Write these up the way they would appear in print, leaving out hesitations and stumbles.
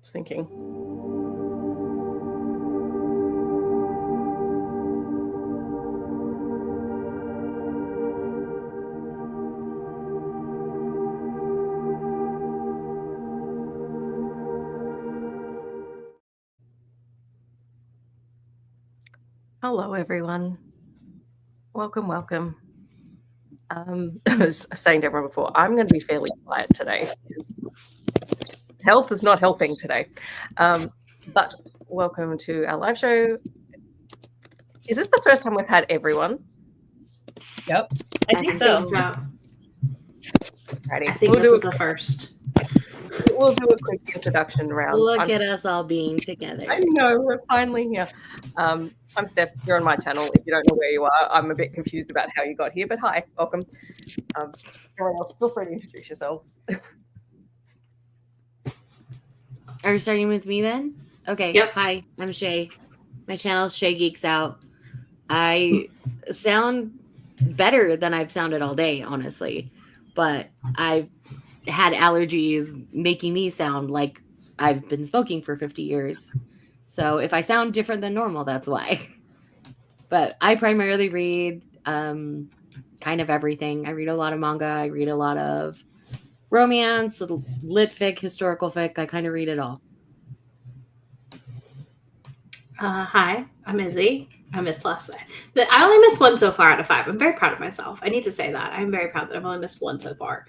was thinking. Hello, everyone. Welcome. I was saying to everyone before, I'm going to be fairly quiet today. Health is not helping today. But welcome to our live show. Is this the first time we've had everyone? Yep. I think so. Righty. I think this is the first. We'll do a quick introduction round. Look at us all being together. I know, we're finally here. I'm Steph. You're on my channel. If you don't know where you are, I'm a bit confused about how you got here, but hi, welcome. Everyone else, feel free to introduce yourselves. Are you starting with me then? Okay. Yep. Hi, I'm Shay. My channel is Shay Geeks Out. I sound better than I've sounded all day, honestly. But I've had allergies making me sound like I've been smoking for 50 years. So if I sound different than normal, that's why. But I primarily read kind of everything. I read a lot of manga. I read a lot of romance, lit fic, historical fic. I kind of read it all. Hi, I'm Izzy. I missed last. I only missed one so far out of 5. I'm very proud of myself. I need to say that. I'm very proud that I've only missed one so far.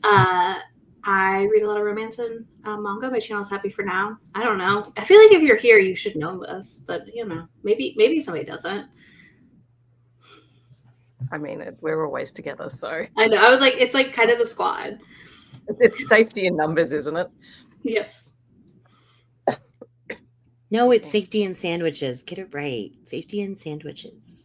I read a lot of romance and manga. My channel's Happy for Now. I don't know. I feel like if you're here, you should know this, but you know, maybe somebody doesn't. I mean, we're always together, so I know. I was like, it's like kind of the squad. it's safety in numbers, isn't it? Yes. No, it's safety and sandwiches. Get it right. Safety and sandwiches.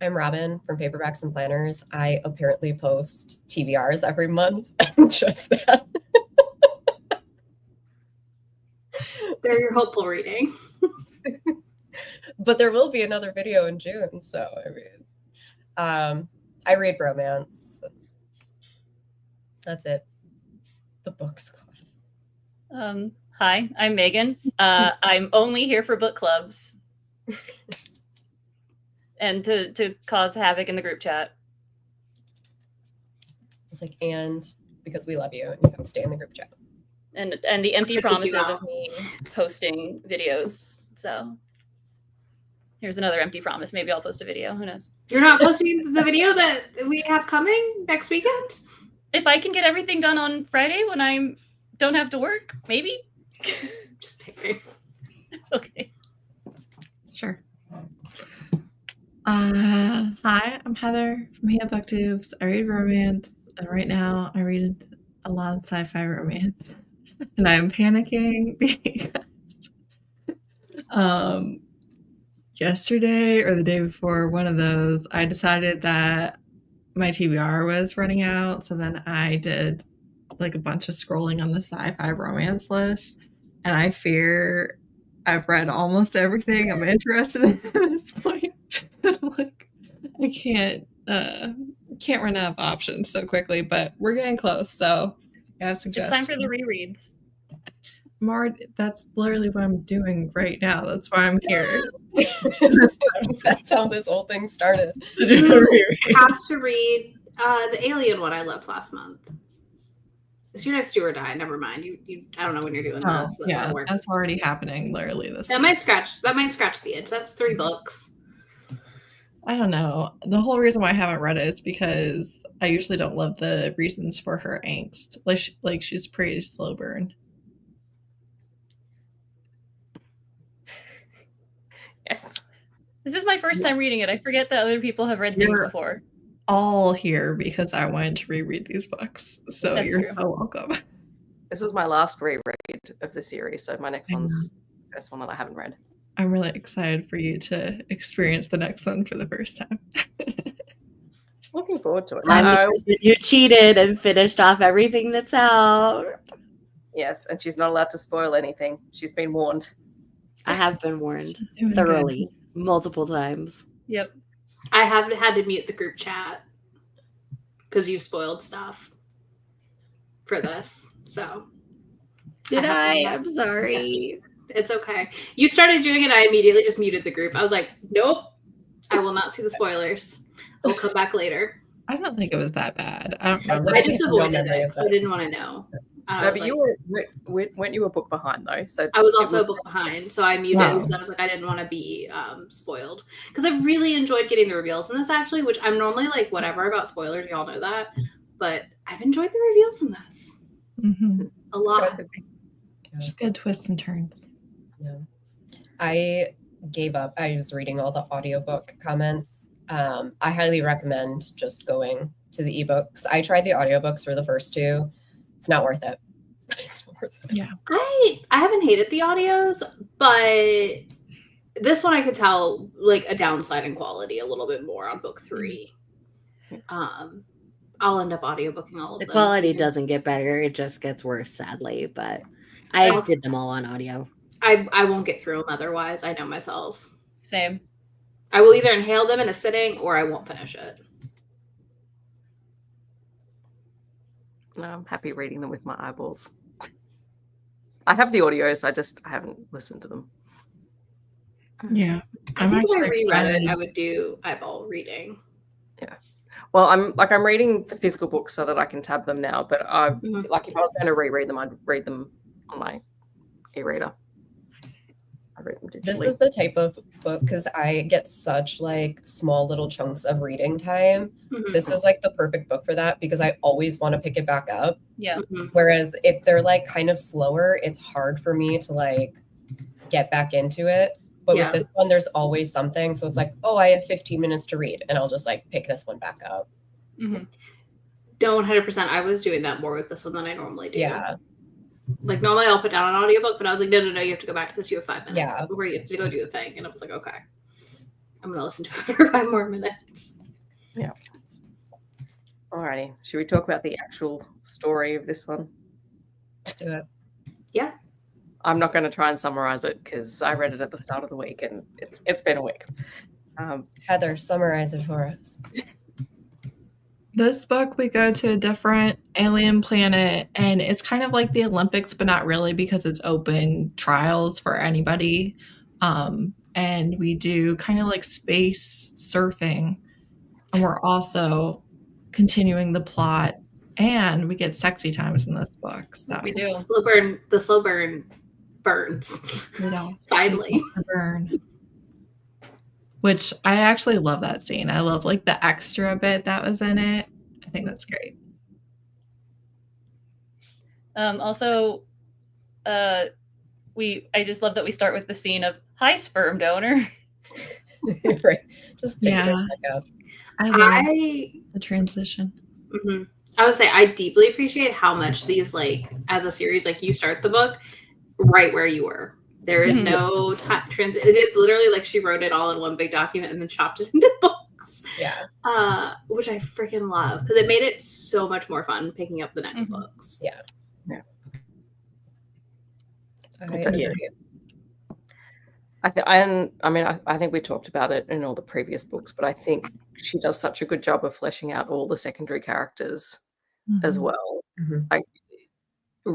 I'm Robin from Paperbacks and Planners. I apparently post TBRs every month and just that. They're your hopeful reading. But there will be another video in June, so I mean, I read romance. That's it. The book squad. Hi, I'm Megan. I'm only here for book clubs and to cause havoc in the group chat. It's like, and because we love you and you have to stay in the group chat. And the empty promises of me posting videos. So here's another empty promise. Maybe I'll post a video. Who knows? You're not posting the video that we have coming next weekend? If I can get everything done on Friday when I don't have to work, maybe. Just pick me. Okay. Sure. Hi, I'm Heather from Hia Booktubes. I read romance, and right now I read a lot of sci-fi romance. And I'm panicking because yesterday or the day before, one of those, I decided that my TBR was running out. So then I did like a bunch of scrolling on the sci-fi romance list. And I fear I've read almost everything I'm interested in at this point. I'm like, I can't run out of options so quickly, but we're getting close. So yeah, It's time for the rereads. That's literally what I'm doing right now. That's why I'm here. That's how this whole thing started. You have to read the Alien one I loved last month. It's your next Do or Die. Never mind. You. I don't know when you're doing that. So yeah, that's already happening. Literally this. That might scratch the itch. That's 3 books. I don't know. The whole reason why I haven't read it is because I usually don't love the reasons for her angst. Like she's pretty slow burn. Yes. This is my first time reading it. I forget that other people have read things before. All here because I wanted to reread these books. So That's you're true. so welcome. This was my last reread of the series, so my next one's the first one that I haven't read. I'm really excited for you to experience the next one for the first time. Looking forward to it. I'm the person who cheated and finished off everything that's out. Yes, and she's not allowed to spoil anything. She's been warned. I have been warned Doing thoroughly, multiple times. Yep. I have had to mute the group chat because you've spoiled stuff for this. So Did I? I'm sorry. It's okay. You started doing it. I immediately just muted the group. I was like, nope, I will not see the spoilers. They'll come back later. I don't think it was that bad. I don't remember. I just No avoided memory it of because I that. didn't want to know. I No, was but like, you weren't you a book behind though? So I was it also a book behind, so I muted Wow. because I was like, I didn't want to be spoiled. Because I really enjoyed getting the reveals in this, actually, which I'm normally like, whatever about spoilers, y'all know that. But I've enjoyed the reveals in this Mhm. a lot. Just good twists and turns. Yeah. I gave up. I was reading all the audiobook comments. I highly recommend just going to the ebooks. I tried the audiobooks for the first two. It's not worth it. It's not worth it. Yeah. I haven't hated the audios, but this one I could tell like a downside in quality a little bit more on book 3. I'll end up audiobooking all of The them. quality doesn't get better; it just gets worse, sadly. But I did them all on audio. I won't get through them otherwise. I know myself. Same. I will either inhale them in a sitting or I won't finish it. No, I'm happy reading them with my eyeballs. I have the audios. I haven't listened to them. Yeah. I I'm think if I actually reread it, excited. I would do eyeball reading. Well, I'm reading the physical books so that I can tab them now. But Mhm. like if I was going to reread them, I'd read them on my e-reader. I read them digitally. This is the type of book because I get such like small little chunks of reading time. Mhm. This is like the perfect book for that because I always want to pick it back up. Yeah. Mhm. Whereas if they're like kind of slower, it's hard for me to like get back into it. But Yeah. with this one, there's always something. So it's like, oh, I have 15 minutes to read, and I'll just like pick this one back up. No, 100%. I was doing that more with this one than I normally do. Yeah. Like normally I'll put down an audiobook, but I was like, no, you have to go back to this. You have 5 minutes Yeah. before you have to go do the thing. And I was like, okay, I'm gonna listen to it for 5 more minutes. Alrighty. Should we talk about the actual story of this one? Let's do it. Yeah. I'm not going to try and summarize it because I read it at the start of the week and it's been a week. Heather, summarize it for us. This book, we go to a different alien planet, and it's kind of like the Olympics, but not really because it's open trials for anybody. And we do kind of like space surfing, and we're also continuing the plot, and we get sexy times in this book. So We do. The slow burn burns. you know, Finally. the burn. Which I actually love that scene. I love like the extra bit that was in it. I think that's great. Also, I just love that we start with the scene of "Hi, sperm donor." Right. Just picture Yeah. it back up. I love the transition. I would say I deeply appreciate how much these, like, as a series, like you start the book right where you were. There is no transit. It's literally like she wrote it all in one big document and then chopped it into books. Yeah. Which I freaking love because it made it so much more fun picking up the next books. Yeah. I Yeah. agree. I think we talked about it in all the previous books, but I think she does such a good job of fleshing out all the secondary characters as well. Mhm.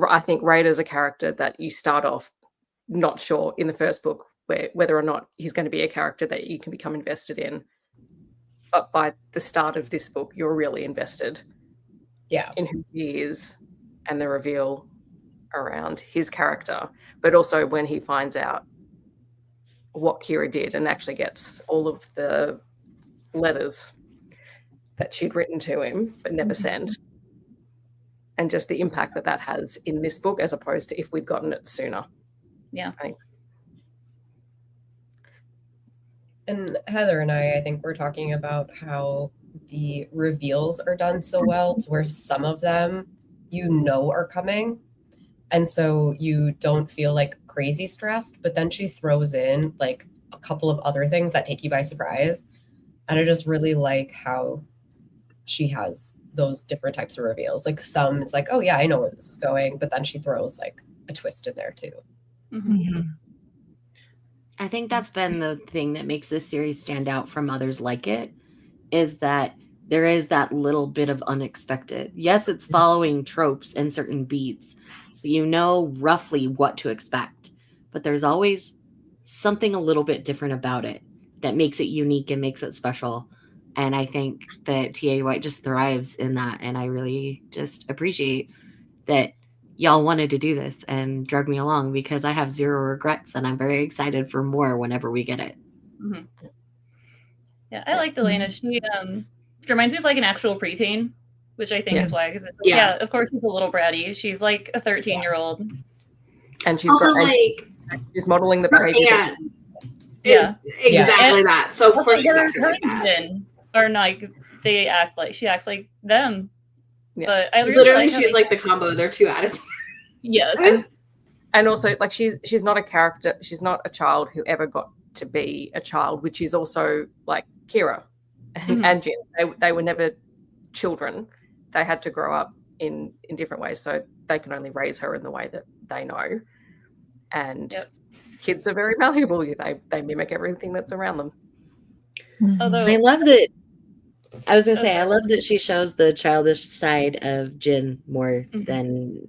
I think Raider's a character that you start off not sure in the first book whether or not he's going to be a character that you can become invested in. But by the start of this book, you're really invested in who he is and the reveal around his character. But also when he finds out what Kira did and actually gets all of the letters that she'd written to him but never sent. And just the impact that has in this book as opposed to if we'd gotten it sooner. Yeah. And Heather and I think we're talking about how the reveals are done so well to where some of them are coming. And so you don't feel like crazy stressed, but then she throws in like a couple of other things that take you by surprise. And I just really like how she has those different types of reveals. Like some, it's like, oh yeah, I know where this is going. But then she throws like a twist in there too. I think that's been the thing that makes this series stand out from others like it, is that there is that little bit of unexpected. Yes, it's following tropes and certain beats, you know roughly what to expect, but there's always something a little bit different about it that makes it unique and makes it special. And I think that T.A. White just thrives in that. And I really just appreciate that y'all wanted to do this and drug me along, because I have zero regrets and I'm very excited for more whenever we get it. Mm-hmm. Yeah, I like Elena. She reminds me of like an actual preteen, which I think is why. Because yeah, of course she's a little bratty. She's like a 13-year-old, and she's also got, like she's modeling the behavior. Exactly that. So of course her and are like they act like she acts like them. Yeah. But I really literally she's like the combo of their two attitudes. Yes. And also like she's not a character, she's not a child who ever got to be a child, which is also like Kira and Jin. They were never children. They had to grow up in different ways, so they can only raise her in the way that they know. And kids are very malleable. They mimic everything that's around them. Although I love that. I was gonna say, I love that she shows the childish side of Jin more than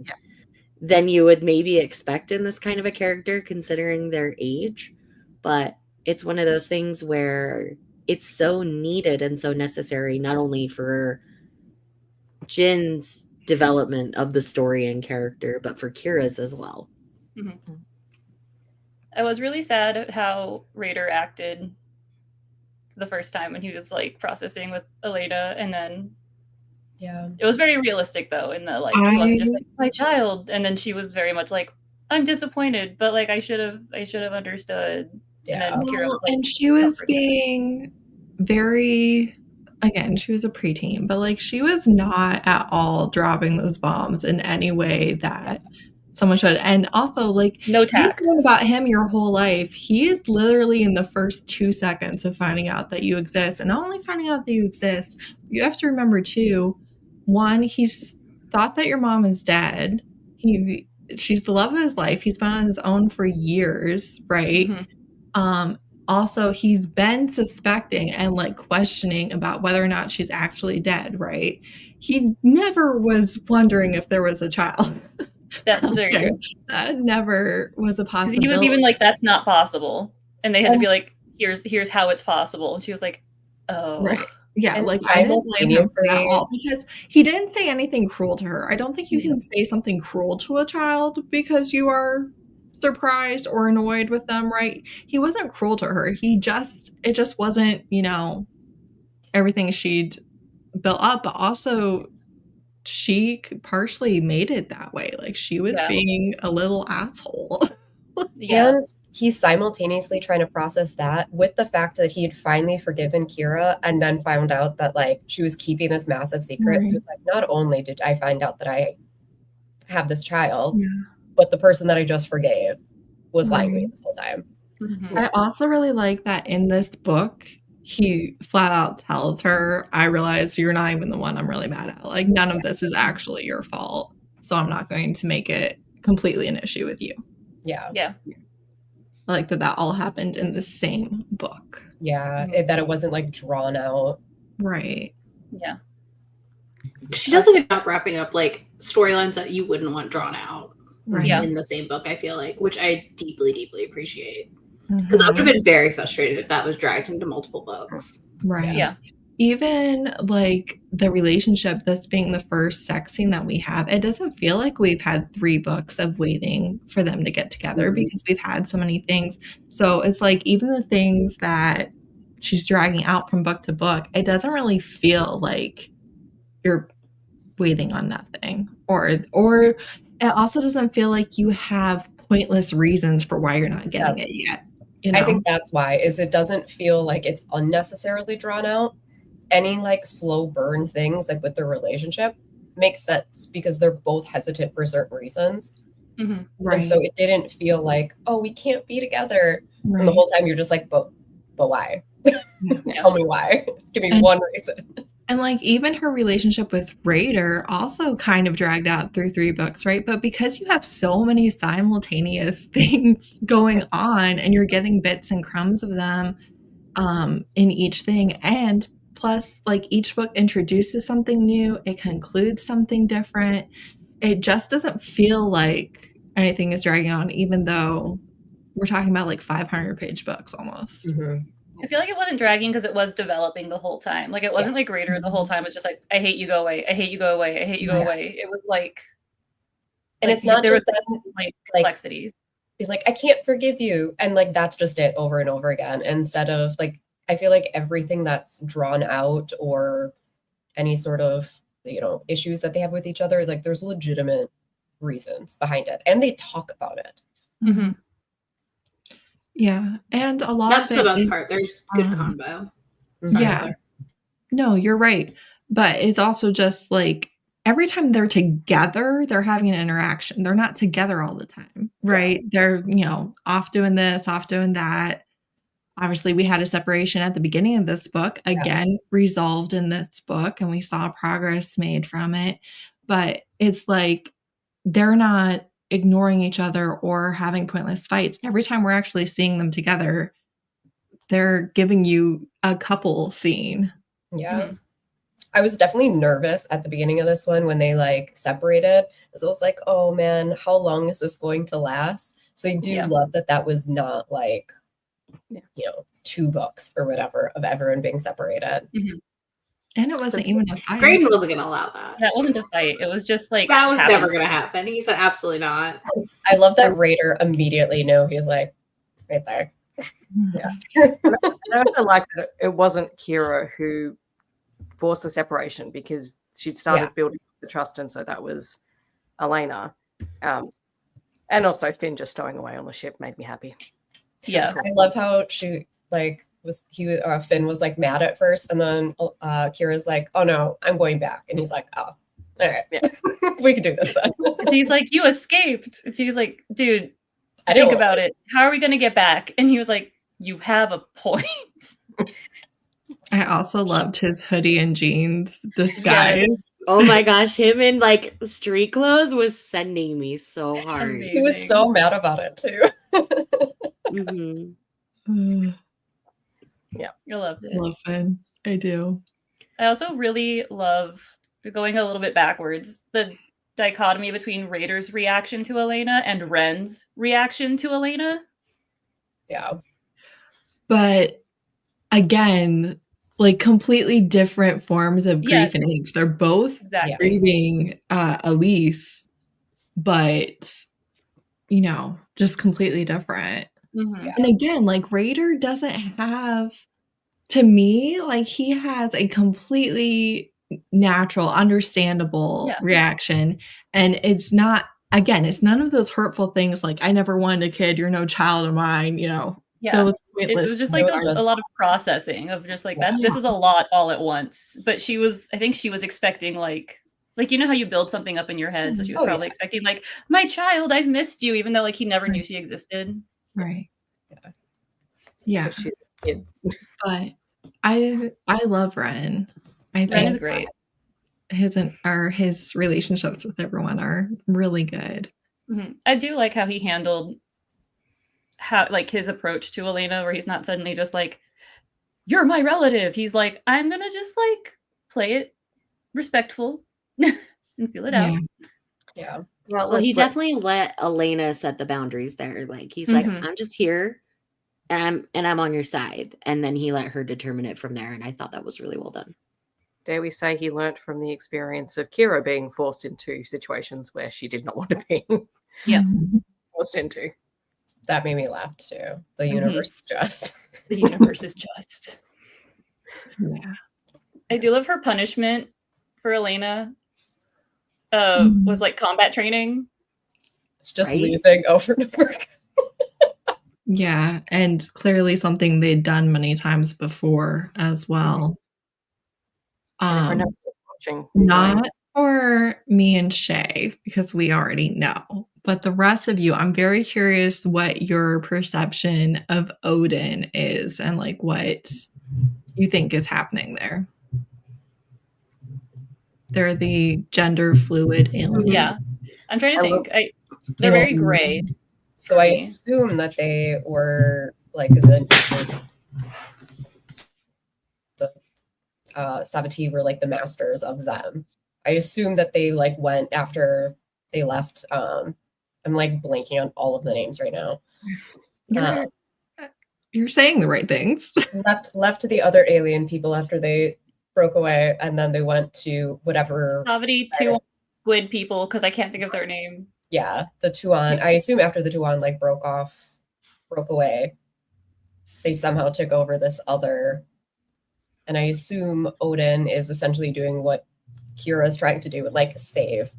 you would maybe expect in this kind of a character, considering their age. But it's one of those things where it's so needed and so necessary, not only for Jin's development of the story and character, but for Kira's as well. Mm-hmm. I was really sad at how Raider acted the first time when he was like processing with Elena, and then it was very realistic though, in the like he wasn't just like my child, and then she was very much like, I'm disappointed, but like I should have understood. And then Kira was, like, and she was being very, again, she was a preteen, but like she was not at all dropping those bombs in any way that someone should. And also, like, no tact. You've known about him your whole life. He is literally in the first 2 seconds of finding out that you exist, and not only finding out that you exist, you have to remember too, one, he's thought that your mom is dead. She's the love of his life. He's been on his own for years, right? Also, he's been suspecting and like questioning about whether or not she's actually dead, right? He never was wondering if there was a child. That's very true. That never was a possibility. He was even like, that's not possible. And they had to be like, here's how it's possible. And she was like, oh. Right. Yeah, and like I didn't blame him for that at all, because he didn't say anything cruel to her. I don't think you can say something cruel to a child because you are surprised or annoyed with them, right? He wasn't cruel to her. It just wasn't, everything she'd built up, but also she partially made it that way. Like she was being a little asshole. And he's simultaneously trying to process that with the fact that he had finally forgiven Kira and then found out that like she was keeping this massive secret. So he was like, not only did I find out that I have this child, but the person that I just forgave was lying to me this whole time. I also really like that in this book, he flat out tells her, I realize you're not even the one I'm really mad at. Like, none of this is actually your fault. So I'm not going to make it completely an issue with you. Yeah. I like that all happened in the same book. Yeah. That it wasn't like drawn out. Right. Yeah. She does a good job wrapping up like storylines that you wouldn't want drawn out in the same book, I feel like, which I deeply, deeply appreciate. Because I would have been very frustrated if that was dragged into multiple books. Right. Yeah. Even like the relationship, this being the first sex scene that we have, it doesn't feel like we've had 3 books of waiting for them to get together because we've had so many things. So it's like even the things that she's dragging out from book to book, it doesn't really feel like you're waiting on nothing. Or it also doesn't feel like you have pointless reasons for why you're not getting it yet. I think that's why, is it doesn't feel like it's unnecessarily drawn out. Any like slow burn things like with their relationship makes sense because they're both hesitant for certain reasons. Right. And so it didn't feel like, oh, we can't be together. Right. And the whole time you're just like, but why? Tell me why. Give me one reason. And like even her relationship with Raider also kind of dragged out through 3 books, right? But because you have so many simultaneous things going on and you're getting bits and crumbs of them in each thing, and plus like each book introduces something new, it concludes something different. it just doesn't feel like anything is dragging on, even though we're talking about like 500-page books almost. Mhm. I feel like it wasn't dragging because it was developing the whole time. Like it wasn't like Raider the whole time was just like, I hate you, go away. I hate you, go away. I hate you, go away. It was like, And it's not there just was that, like complexities. He's like, I can't forgive you. And like, that's just it over and over again. Instead of like, I feel like everything that's drawn out or any sort of, issues that they have with each other, like there's legitimate reasons behind it. And they talk about it. Mm-hmm. Yeah. And a lot That's of the it best is, part. There's good combo. Yeah. No, you're right. But it's also just like every time they're together, they're having an interaction. They're not together all the time, right? They're, off doing this, off doing that. Obviously, we had a separation at the beginning of this book, again, resolved in this book, and we saw progress made from it. But it's like they're not ignoring each other or having pointless fights. Every time we're actually seeing them together, they're giving you a couple scene. Yeah. Mm-hmm. I was definitely nervous at the beginning of this one when they like separated. So it was like, oh man, how long is this going to last? So I do love that was not like, 2 books or whatever of everyone being separated. Mm-hmm. And it wasn't even a fight. Graydon wasn't going to allow that. That wasn't a fight. It was just like that was never going to happen. He said absolutely not. I love that Raider immediately knew. He's like, right there. Yeah. I also like that it wasn't Kira who forced the separation because she'd started building the trust, and so that was Elena. And also Finn just stowing away on the ship made me happy. Yeah. I love how she Finn was like mad at first, and then Kira's like, oh no, I'm going back. And he's like, oh, all right, we can do this then. So he's like, you escaped. And she's like, dude, think about it. How are we going to get back? And he was like, you have a point. I also loved his hoodie and jeans disguise. Yes. Oh my gosh, him in like street clothes was sending me so hard. He was so mad about it too. Yeah, you loved it. I love Finn. I do. I also really love, going a little bit backwards, the dichotomy between Raider's reaction to Elena and Ren's reaction to Elena. Yeah. But again, like completely different forms of grief and age. They're both grieving Elise, but just completely different. Mm-hmm. And again, like Raider doesn't have, to me, like he has a completely natural, understandable reaction. And it's not, again, it's none of those hurtful things like, I never wanted a kid, you're no child of mine, those pointless. It was just like a lot of processing of just like that. This is a lot all at once. But I think she was expecting like how you build something up in your head. So she was probably expecting like, my child, I've missed you, even though like he never knew she existed. Right. Yeah. But she's a kid. But I love Ren. I think Ren is great. His relationships with everyone are really good. Mm-hmm. I do like how he handled his approach to Elena, where he's not suddenly just like, you're my relative. He's like, I'm gonna just like play it respectful and feel it out. Yeah. Well, he definitely let Elena set the boundaries there. Like he's like, I'm just here and I'm on your side. And then he let her determine it from there. And I thought that was really well done. Dare we say he learnt from the experience of Kira being forced into situations where she did not want to be forced into. That made me laugh too. The universe is just. The universe is just. Yeah. I do love her punishment for Elena. Was like combat training. It's just losing over and over again. Yeah, and clearly something they'd done many times before as well. Not for me and Shay, because we already know. But the rest of you, I'm very curious what your perception of Odin is and like what you think is happening there. They're the gender fluid alien. Yeah. I'm trying to think. They're very gray. So I assume that they were like the Sabati were like the masters of them. I assume that they like went after they left. I'm like blanking on all of the names right now. You're saying the right things. left the other alien people after they broke away, and then they went to whatever. Somebody two squid people, because I can't think of their name. Yeah, the Tuan. I assume after the Tuan like broke away, they somehow took over this other. And I assume Odin is essentially doing what Kira is trying to do, like save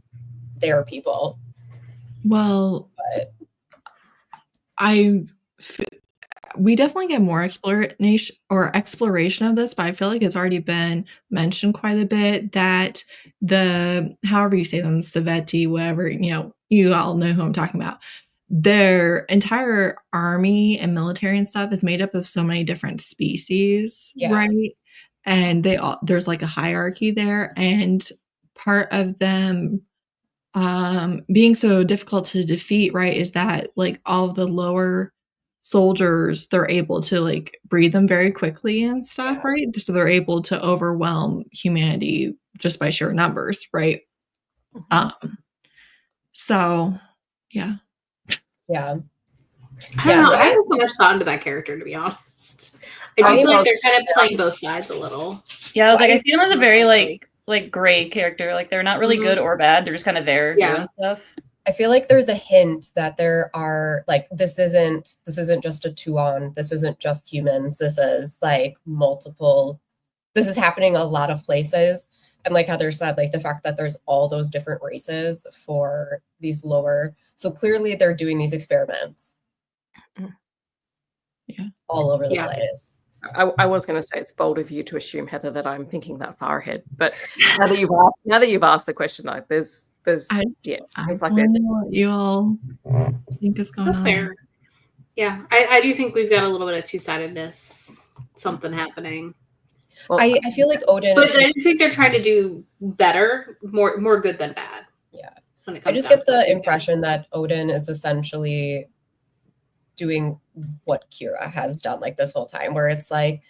their people. Well, But we definitely get more exploration of this, but I feel like it's already been mentioned quite a bit that however you say them, Saveti, whatever, you all know who I'm talking about. Their entire army and military and stuff is made up of so many different species, right? And there's like a hierarchy there, and part of them being so difficult to defeat, right, is that like all of the lower soldiers, they're able to like breed them very quickly and stuff, right? So they're able to overwhelm humanity just by sheer numbers, right? I yeah. don't know. I haven't so much thought into that character, to be honest. I do feel like they're kind of playing both sides a little. Yeah, I was like, I see them as a very like gray character. Like they're not really good or bad. They're just kind of there doing stuff. I feel like they're the hint that there are like this isn't just a Tuon. This isn't just humans. This is like multiple. This is happening a lot of places. And like Heather said, like the fact that there's all those different races for these lower. So clearly they're doing these experiments. Yeah. All over the place. I was going to say it's bold of you to assume, Heather, that I'm thinking that far ahead. But now that you've asked the question, like there's I seems like there's what you all think is going on. That's fair. Yeah, I do think we've got a little bit of two-sidedness, something happening. Well, I feel like Odin. But I think they're trying to do better, more good than bad. Yeah. When it I comes just down get to the it. impression that Odin is essentially doing what Kira has done like this whole time, where it's like,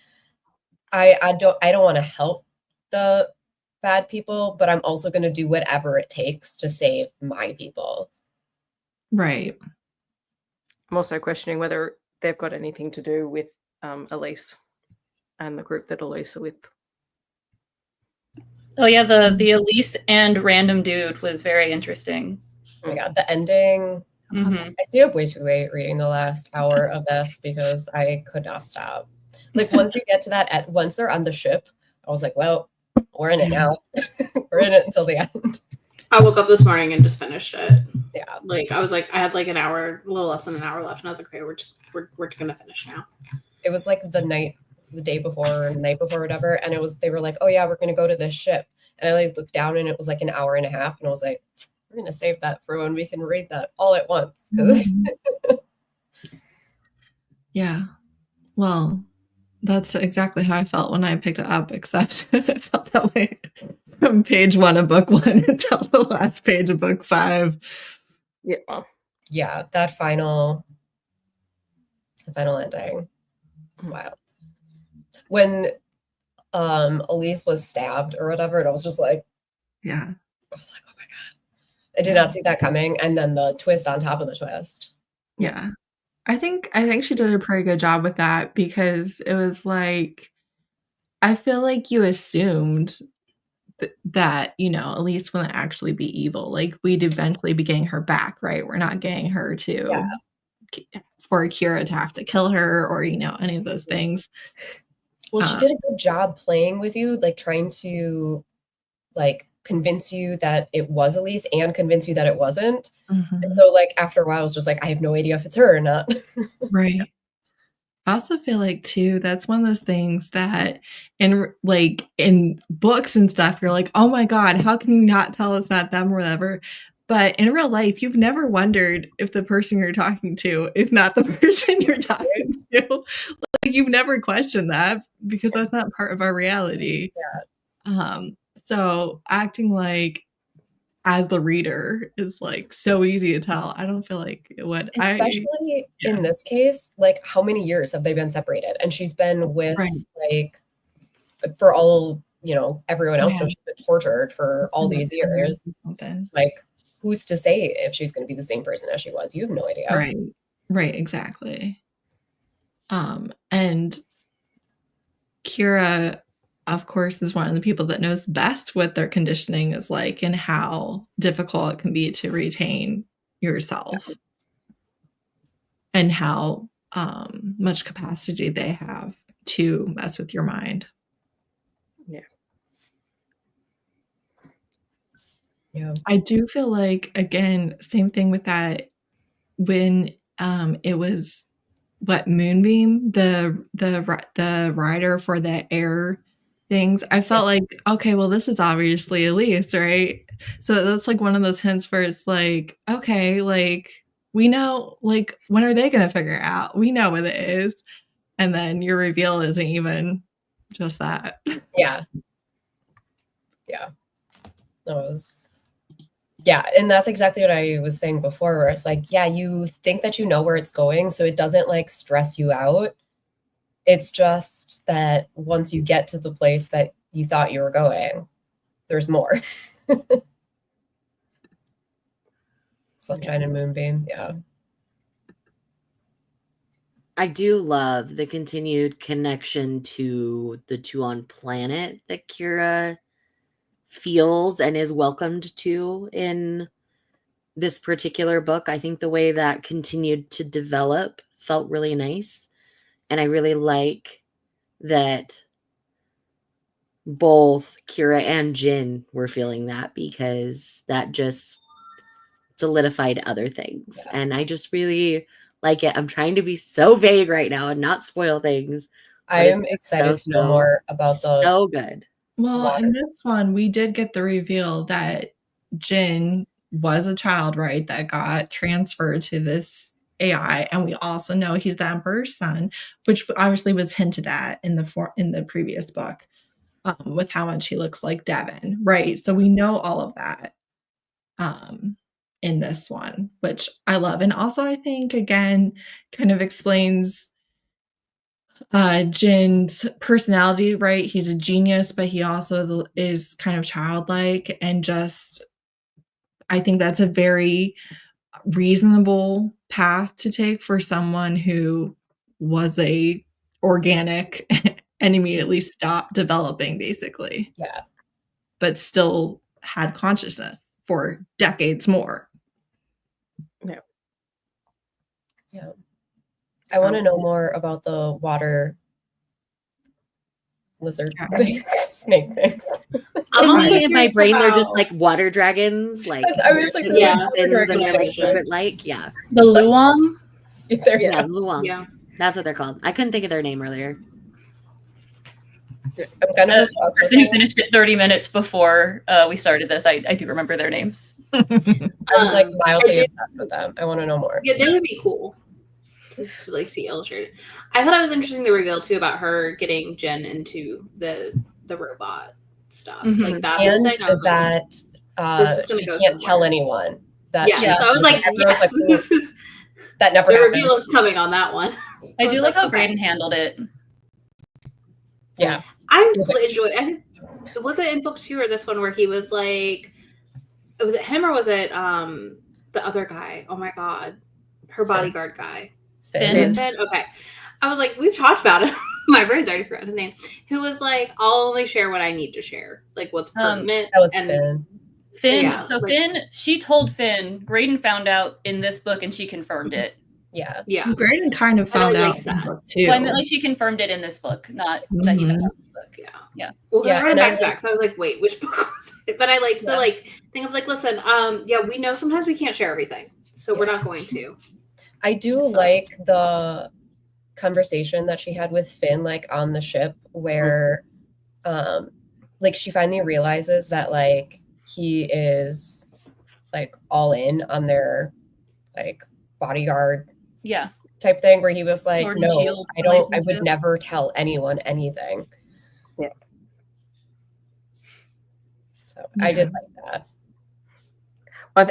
I don't want to help the bad people, but I'm also going to do whatever it takes to save my people. Right. I'm also questioning whether they've got anything to do with Elise and the group that Elise are with. Oh yeah, the Elise and random dude was very interesting. Oh my god, the ending. Mm-hmm. I stayed up way too late reading the last hour of this because I could not stop. Like once you get to once they're on the ship, I was like, well, we're in it now. We're in it until the end. I woke up this morning and just finished it. Yeah. Like I was like, I had like an hour, a little less than an hour left, and I was like, okay, we're gonna finish now. It was like the day before, or the night before, whatever, and they were like, oh yeah, we're gonna go to this ship, and I like looked down and it was like an hour and a half, and I was like, we're gonna save that for when we can read that all at once. Yeah. Well, that's exactly how I felt when I picked it up, except I felt that way from page 1 of book 1 until the last page of book 5. Yeah. Yeah, that final ending. It's wild. When Elise was stabbed or whatever, and I was just like, yeah. I was like, oh my god. I did not see that coming. And then the twist on top of the twist. Yeah. I think she did a pretty good job with that, because it was like, I feel like you assumed that, Elise wouldn't actually be evil. Like, we'd eventually be getting her back, right? We're not getting her for Kira to have to kill her or, any of those things. Well, she did a good job playing with you, like trying to like convince you that it was Elise and convince you that it wasn't. Mm-hmm. And so like after a while I was just like, I have no idea if it's her or not. Right. I also feel like too, that's one of those things that in books and stuff, you're like, oh my God, how can you not tell it's not them or whatever? But in real life, you've never wondered if the person you're talking to is not the person you're talking to. Like, you've never questioned that, because that's not part of our reality. Yeah. So acting like as the reader is like so easy to tell. I don't feel like it would. Especially in this case, like how many years have they been separated? And she's been with like for all, everyone else. So she's been tortured for all these years. Something. Like who's to say if she's going to be the same person as she was? You have no idea. Right, exactly. And Kira, of course, is one of the people that knows best what their conditioning is like and how difficult it can be to retain yourself and how much capacity they have to mess with your mind. Yeah. I do feel like, again, same thing with that when it was Moonbeam, the writer for the air things, I felt like, okay, well, this is obviously Elise, right? So that's like one of those hints where it's like, okay, like we know, like when are they going to figure it out? We know what it is. And then your reveal isn't even just that. Yeah. Yeah, and that's exactly what I was saying before, where it's like, yeah, you think that you know where it's going, so it doesn't like stress you out. It's just that once you get to the place that you thought you were going, there's more. Sunshine and Moonbeam, yeah. I do love the continued connection to the Tuon planet that Kira feels and is welcomed to in this particular book. I think the way that continued to develop felt really nice. And I really like that both Kira and Jin were feeling that, because that just solidified other things. Yeah. And I just really like it. I'm trying to be so vague right now and not spoil things. I am excited to know more about the so good. Well, water. in this one, we did get the reveal that Jin was a child, right, that got transferred to this AI, and we also know he's the Emperor's son, which obviously was hinted at in the previous book, with how much he looks like Devin, right? So we know all of that in this one, which I love. And also, I think, again, kind of explains Jin's personality, right? He's a genius, but he also is kind of childlike, and just, I think that's a very reasonable path to take for someone who was a organic and immediately stopped developing, basically. Yeah. But still had consciousness for decades more. Yeah. I want to know more about the water lizard things, snake things. Honestly, in my brain, they're just like water dragons. Like, I was like, yeah, and they're like serpent-like. Yeah. The Luong? Yeah, Luong. Yeah. That's what they're called. I couldn't think of their name earlier. I'm kind of The person who finished it 30 minutes before we started this, I do remember their names. I'm like mildly obsessed with them. I want to know more. Yeah, they would be cool to like see illustrated. I thought it was interesting the reveal too about her getting Jen into the robot stuff. Mhm. Like that And whole thing. I was that gonna she go can't tell somewhere. anyone. That yeah, so I was like, everyone's yes, like, this is that never the happened. reveal is coming on that one. I do like how okay. Graydon handled it. Yeah. I really enjoyed it. I think, was it in book 2 or this one where he was like, was it him or was it the other guy? Oh my god, her bodyguard guy. Finn. Okay, I was like, we've talked about it. My brain's already forgotten his name. Who was like, I'll only share what I need to share, like what's pertinent. That was and Finn. Finn. Yeah, So like- Finn, she told Finn. Graydon found out in this book, and she confirmed it. Yeah. Yeah, Graydon kind of found really out likes that. in book 2. Well, I meant like she confirmed it in this book, not that he found out in this book. yeah. Well, Yeah, I read and it I back to back, so I was like, wait, which book was it? But I liked the like thing of like, listen, yeah, we know sometimes we can't share everything, so we're not going to. I do like the conversation that she had with Finn, like on the ship, where like she finally realizes that like he is like all in on their like bodyguard Yeah. type thing, where he was like, Sword and no, shield I would relationship. never tell anyone anything. Yeah. So I did like that.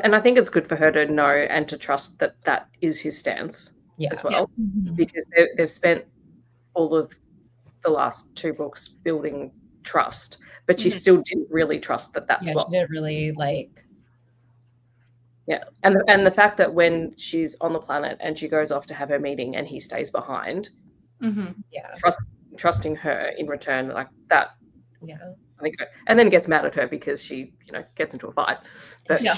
And I think it's good for her to know and to trust that that is his stance as well, because they've spent all of the last 2 books building trust, but she still didn't really trust that that's Yeah, what. she didn't really like Yeah, and the fact that when she's on the planet and she goes off to have her meeting and he stays behind, Yeah. trusting her in return, like that. Yeah. I think, and then gets mad at her because she, gets into a fight. But Yeah.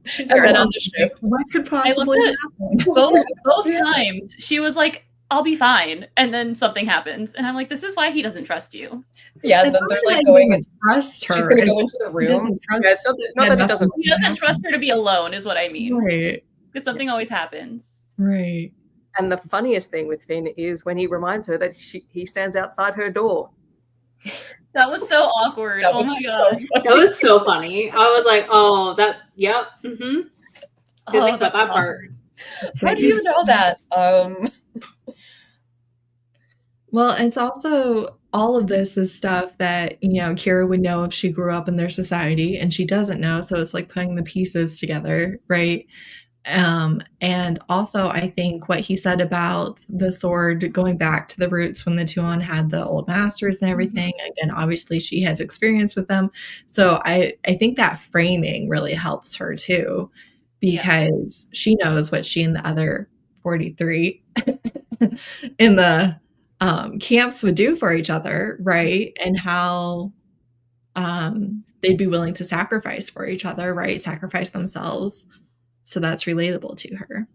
She's And then like, on the ship. what could I love possibly that happen? both Yeah. times she was like, I'll be fine, and then something happens, and I'm like, this is why he doesn't trust you. Yeah, It's then not they're that like he going doesn't trust her. she's gonna go It's- into the he room. doesn't trust yeah, it's not that he doesn't. He doesn't trust her to be alone, is what I mean. Right. Because something always happens. Right. And the funniest thing with Finn is when he reminds her that he stands outside her door. That was so awkward. That Oh was my so god. funny. That was so funny. I was like, oh, that, yep. Didn't think about that's that part. How do you know that? Well, it's also all of this is stuff that, Kira would know if she grew up in their society, and she doesn't know. So it's like putting the pieces together, right? And also, I think what he said about the sword going back to the roots when the Tuon had the old masters and everything. Again, obviously, she has experience with them. So I think that framing really helps her too, because she knows what she and the other 43 in the camps would do for each other, right? And how they'd be willing to sacrifice for each other, right? Sacrifice themselves. So that's relatable to her.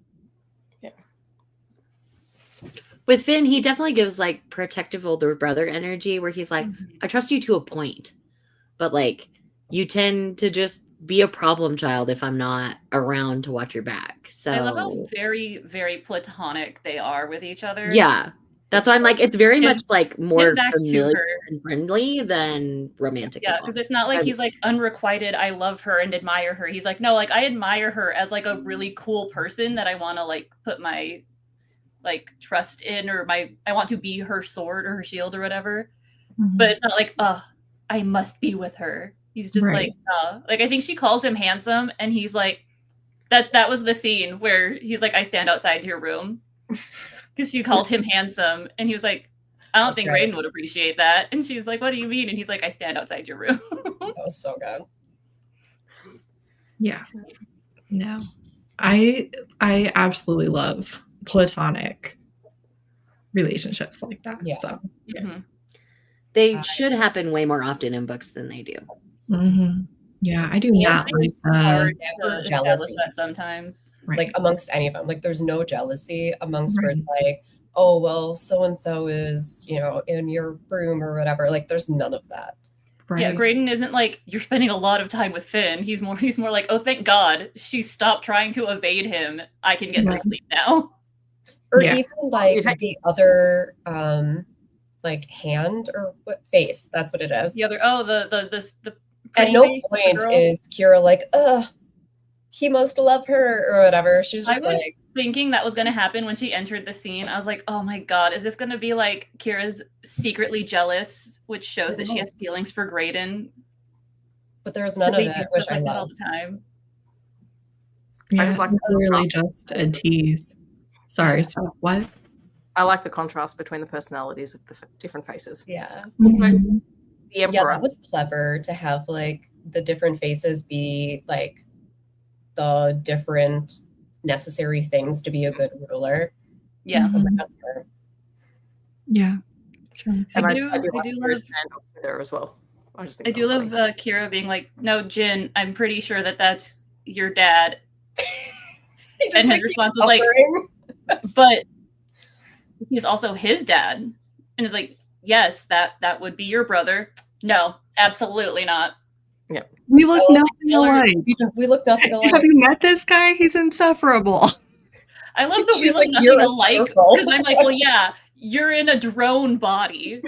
Yeah. With Finn, he definitely gives like protective older brother energy where he's like, I trust you to a point, but like you tend to just be a problem child if I'm not around to watch your back. So I love how very, very platonic they are with each other. yeah. That's why I'm like, it's very much like more back to familiar her. and friendly than romantic. Yeah, because it's not like he's like unrequited, I love her and admire her. He's like, no, like I admire her as like a really cool person that I want to like put my like trust in, or I want to be her sword or her shield or whatever. But it's not like, I must be with her. He's just Right. like I think she calls him handsome, and he's like, that was the scene where he's like, I stand outside your room. Because she called him handsome, and he was like, I don't think Raiden would appreciate that. And she's like, what do you mean? And he's like, I stand outside your room. That was so good. Yeah. No. I absolutely love platonic relationships like that. Yeah. So they should happen way more often in books than they do. Yeah, I do not like never Establish jealousy. that sometimes. right. Like amongst any of them. Like there's no jealousy amongst where it's like, oh well, so and so is, in your room or whatever. Like there's none of that. Right. Yeah, Graydon isn't like, you're spending a lot of time with Finn. He's more like, oh, thank God she stopped trying to evade him. I can get some sleep now. Or Yeah. even like the other like hand or what face. That's what it is. The other the At no point is Kira like, he must love her or whatever. She's just like thinking that was going to happen when she entered the scene. I was like, oh my God, is this going to be like Kira's secretly jealous, which shows that she has feelings for Graydon? But there was none of it, which I all love. the time. Yeah, I just like it's the really contrast. just a tease. Sorry, so what? I like the contrast between the personalities of the different faces. Yeah. The Emperor. Yeah, that was clever to have like the different faces be like the different necessary things to be a good ruler. Yeah. I was like, that's fair. Yeah. It's really And I I do like love Kira's standoff with her as well. I just think I do that love was funny. Kira being like, no, Jin, I'm pretty sure that's your dad. And his response was like, but he's also his dad. And it's like, yes, that would be your brother. No, absolutely not. Yeah. We look nothing alike. We look nothing alike. Have you met this guy? He's insufferable. I love that we She's look like, nothing "You're a alike." circle. Because I'm like, well, yeah, you're in a drone body.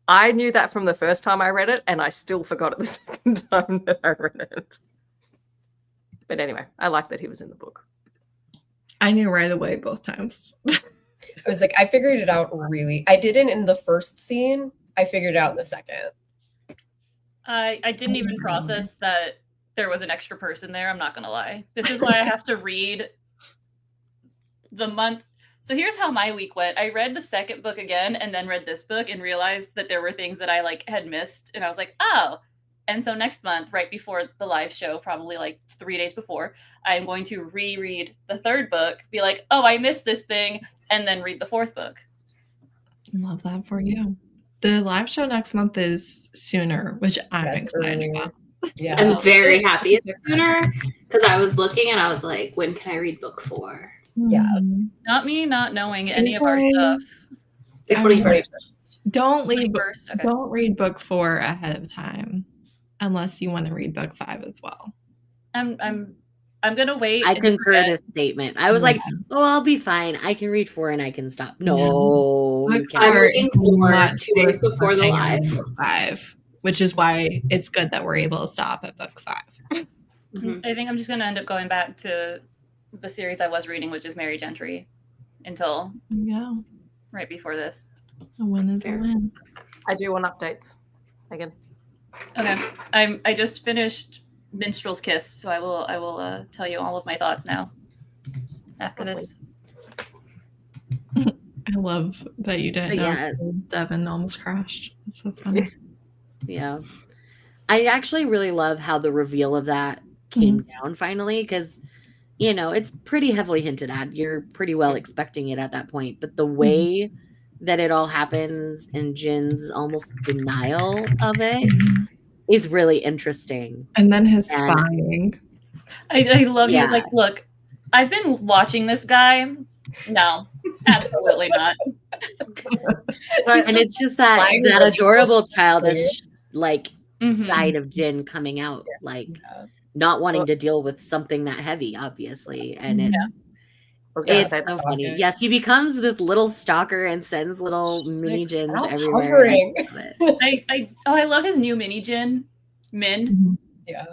I knew that from the first time I read it, and I still forgot it the second time that I read it. But anyway, I like that he was in the book. I knew right away both times. I was like, I figured it out really. I didn't in the first scene. I figured it out in the second. I didn't even process that there was an extra person there. I'm not going to lie. This is why I have to read the month. So here's how my week went. I read the second book again and then read this book and realized that there were things that I like had missed. And I was like, oh, And so next month, right before the live show, probably like 3 days before, I'm going to reread the third book, be like, oh, I missed this thing, and then read the fourth book. Love that for you. The live show next month is sooner, which I'm That's excited earlier. about. Yeah. I'm very happy it's sooner because I was looking and I was like, when can I read book 4? Yeah. Not me not knowing any of our stuff. It's I the would- 21st. Don't read First, okay. don't read book 4 ahead of time unless you want to read book 5 as well. I'm gonna wait. I and concur forget. this statement. I was like, oh, I'll be fine. I can read 4 and I can stop. No, you Book can't. I'm 4 reading is 4 much 2 days worse before the than live. book 5, which is why it's good that we're able to stop at book 5. Mhm. I think I'm just gonna end up going back to the series I was reading, which is Mary Gentry, until Yeah, right before this. a win is Fair. a win. I do want updates. Megan. Okay, I just finished Minstrel's Kiss, so I will tell you all of my thoughts now. After this, I love that you didn't But know yeah. Devin almost crashed. It's so funny. Yeah. I actually really love how the reveal of that came down finally, because, you know, it's pretty heavily hinted at. You're pretty well expecting it at that point. But the way that it all happens and Jin's almost denial of it is really interesting. And then his And- spying. I love. He was Yeah. like, "Look, I've been watching this guy. No, absolutely not." And it's just that flying with adorable people, childish like Mhm. side of Jin coming out, like not wanting to deal with something that heavy, obviously. And I was going to it's say so that. funny. Okay. Yes, he becomes this little stalker and sends little She's mini like, Jins "Stop everywhere. hovering." I love it. I love his new mini Jin, Min. Yeah.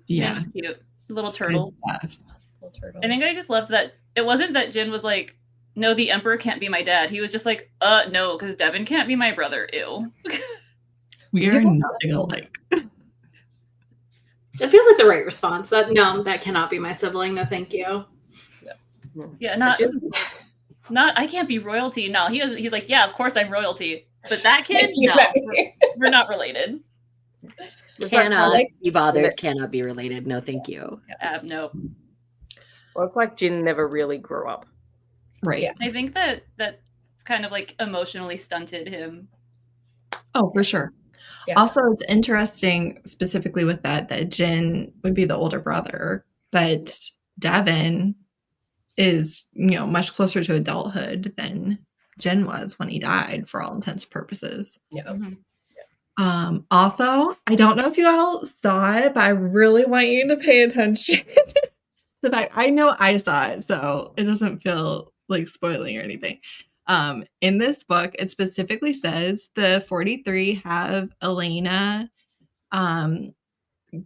Yeah. Min's cute, little It's good turtle. stuff. Little turtle. I think I just loved that it wasn't that Jin was like, "No, the Emperor can't be my dad." He was just like, no, because Devin can't be my brother. Ew." We are nothing alike. It feels like the right response. That cannot be my sibling. No, thank you. Yeah, not Jin's- I can't be royalty. No, he's like, yeah, of course I'm royalty. But that kid, If you no, met we're, me. we're not related. It's like- Cannot like- be bothered, cannot be related. No, thank you. No. Well, it's like Jin never really grew up. Right. Yeah. I think that kind of like emotionally stunted him. Oh, for sure. Yeah. Also, it's interesting specifically with that Jin would be the older brother, but Devin is, much closer to adulthood than Jin was when he died, for all intents and purposes. Yeah. Mhm. Also, I don't know if you all saw it, but I really want you to pay attention to the fact I know I saw it, so it doesn't feel like spoiling or anything. In this book, it specifically says the 43 have Elena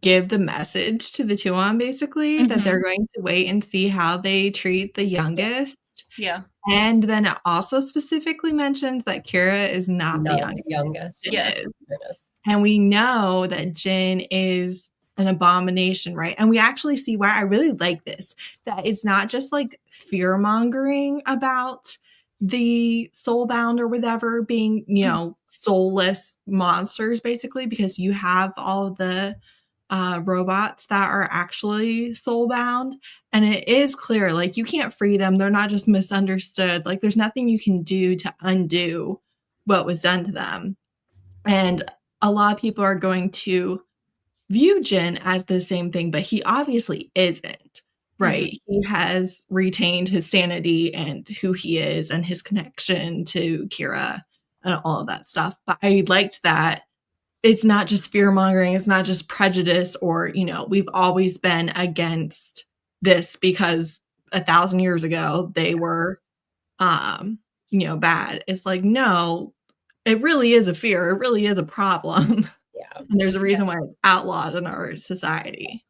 give the message to the Tuon, basically, that they're going to wait and see how they treat the youngest. Yeah. And then it also specifically mentions that Kira is not the youngest. Jin Yes. is. Goodness. And we know that Jin is an abomination, right? And we actually see why I really like this, that it's not just like fear mongering about the soulbound or whatever being, soulless monsters, basically, because you have all of the robots that are actually soulbound. And it is clear, like, you can't free them. They're not just misunderstood. Like, there's nothing you can do to undo what was done to them. And a lot of people are going to view Jin as the same thing, but he obviously isn't, right? He has retained his sanity and who he is and his connection to Kira and all of that stuff. But I liked that it's not just fear mongering, it's not just prejudice or, we've always been against this because 1,000 years ago they were, bad. It's like, no, it really is a fear. It really is a problem. Yeah. And there's a reason why it's outlawed in our society.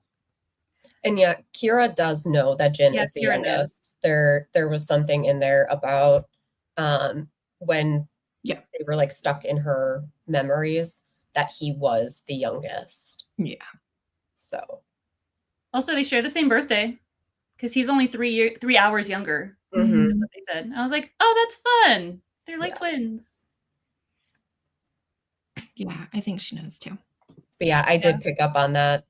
And yet Kira does know that Jin is the Kira youngest. There was something in there about when they were like stuck in her memories that he was the youngest. Yeah. So Also, they share the same birthday because he's only 3 hours younger. mhm. That's what they said. I was like, oh, that's fun. They're like twins. Yeah, I think she knows too. But yeah, I did pick up on that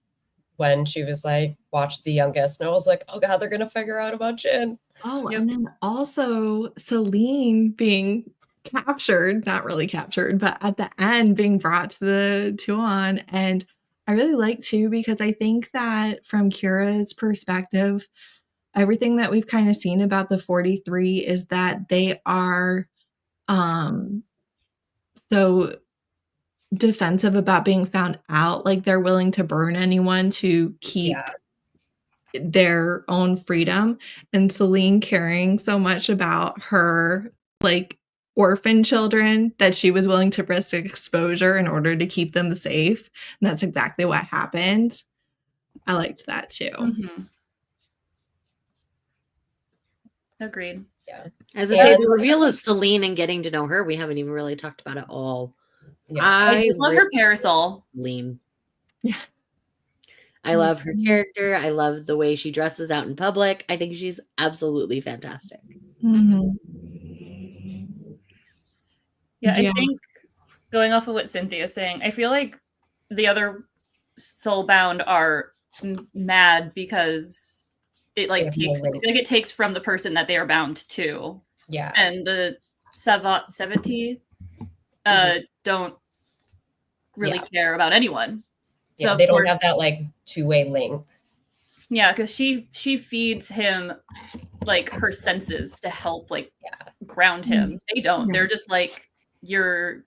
when she was like, watch the youngest. And I was like, oh God, they're going to figure out about Jin. Oh, and then also Celine being captured, not really captured, but at the end being brought to the Tuon. And I really like too, because I think that from Kira's perspective, everything that we've kind of seen about the 43 is that they are so defensive about being found out. Like they're willing to burn anyone to keep their own freedom. And Celine caring so much about her like orphan children that she was willing to risk exposure in order to keep them safe. And that's exactly what happened. I liked that too. Mm-hmm. Agreed. Yeah. As I say, the reveal of Celine and getting to know her, we haven't even really talked about it all. Yeah. I just love her parasol. Celine. Yeah. I love her character. I love the way she dresses out in public. I think she's absolutely fantastic. Mm-hmm. Yeah, I think going off of what Cynthia's saying, I feel like the other soulbound are mad because it like takes, I feel like it takes from the person that they are bound to. Yeah. And the Savati don't really care about anyone. Yeah, so they don't have that like two-way link. Yeah, because she feeds him like her senses to help like ground him. They don't. They're just like you're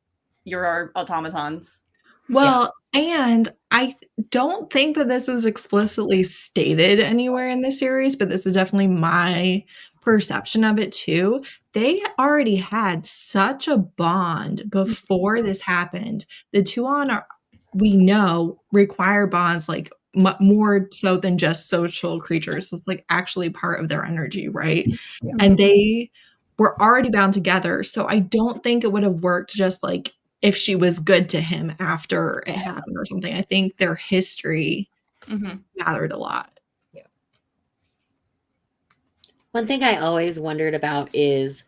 our automatons. Well, and I don't think that this is explicitly stated anywhere in the series, but this is definitely my perception of it too. They already had such a bond before this happened. The Tuon are, we know, require bonds like more so than just social creatures. It's like actually part of their energy, right? Yeah. And they were already bound together. So I don't think it would have worked just like if she was good to him after it happened or something. I think their history gathered a lot. Yeah. One thing I always wondered about is,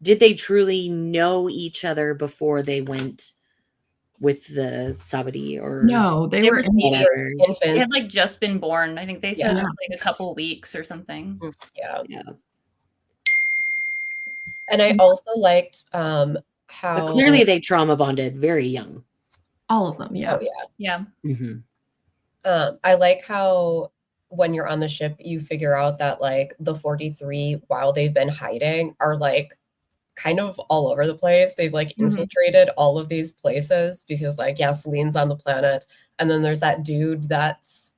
did they truly know each other before they went with the Sabati? Or no, they were infants. They had like just been born. I think they said it was like a couple weeks or something. Yeah. And I also liked how but clearly they trauma bonded very young. All of them, yeah. Oh, yeah. Yeah. Mm-hmm. I like how when you're on the ship, you figure out that like the 43, while they've been hiding, are like kind of all over the place. They've like infiltrated all of these places because like, Celine's on the planet. And then there's that dude that's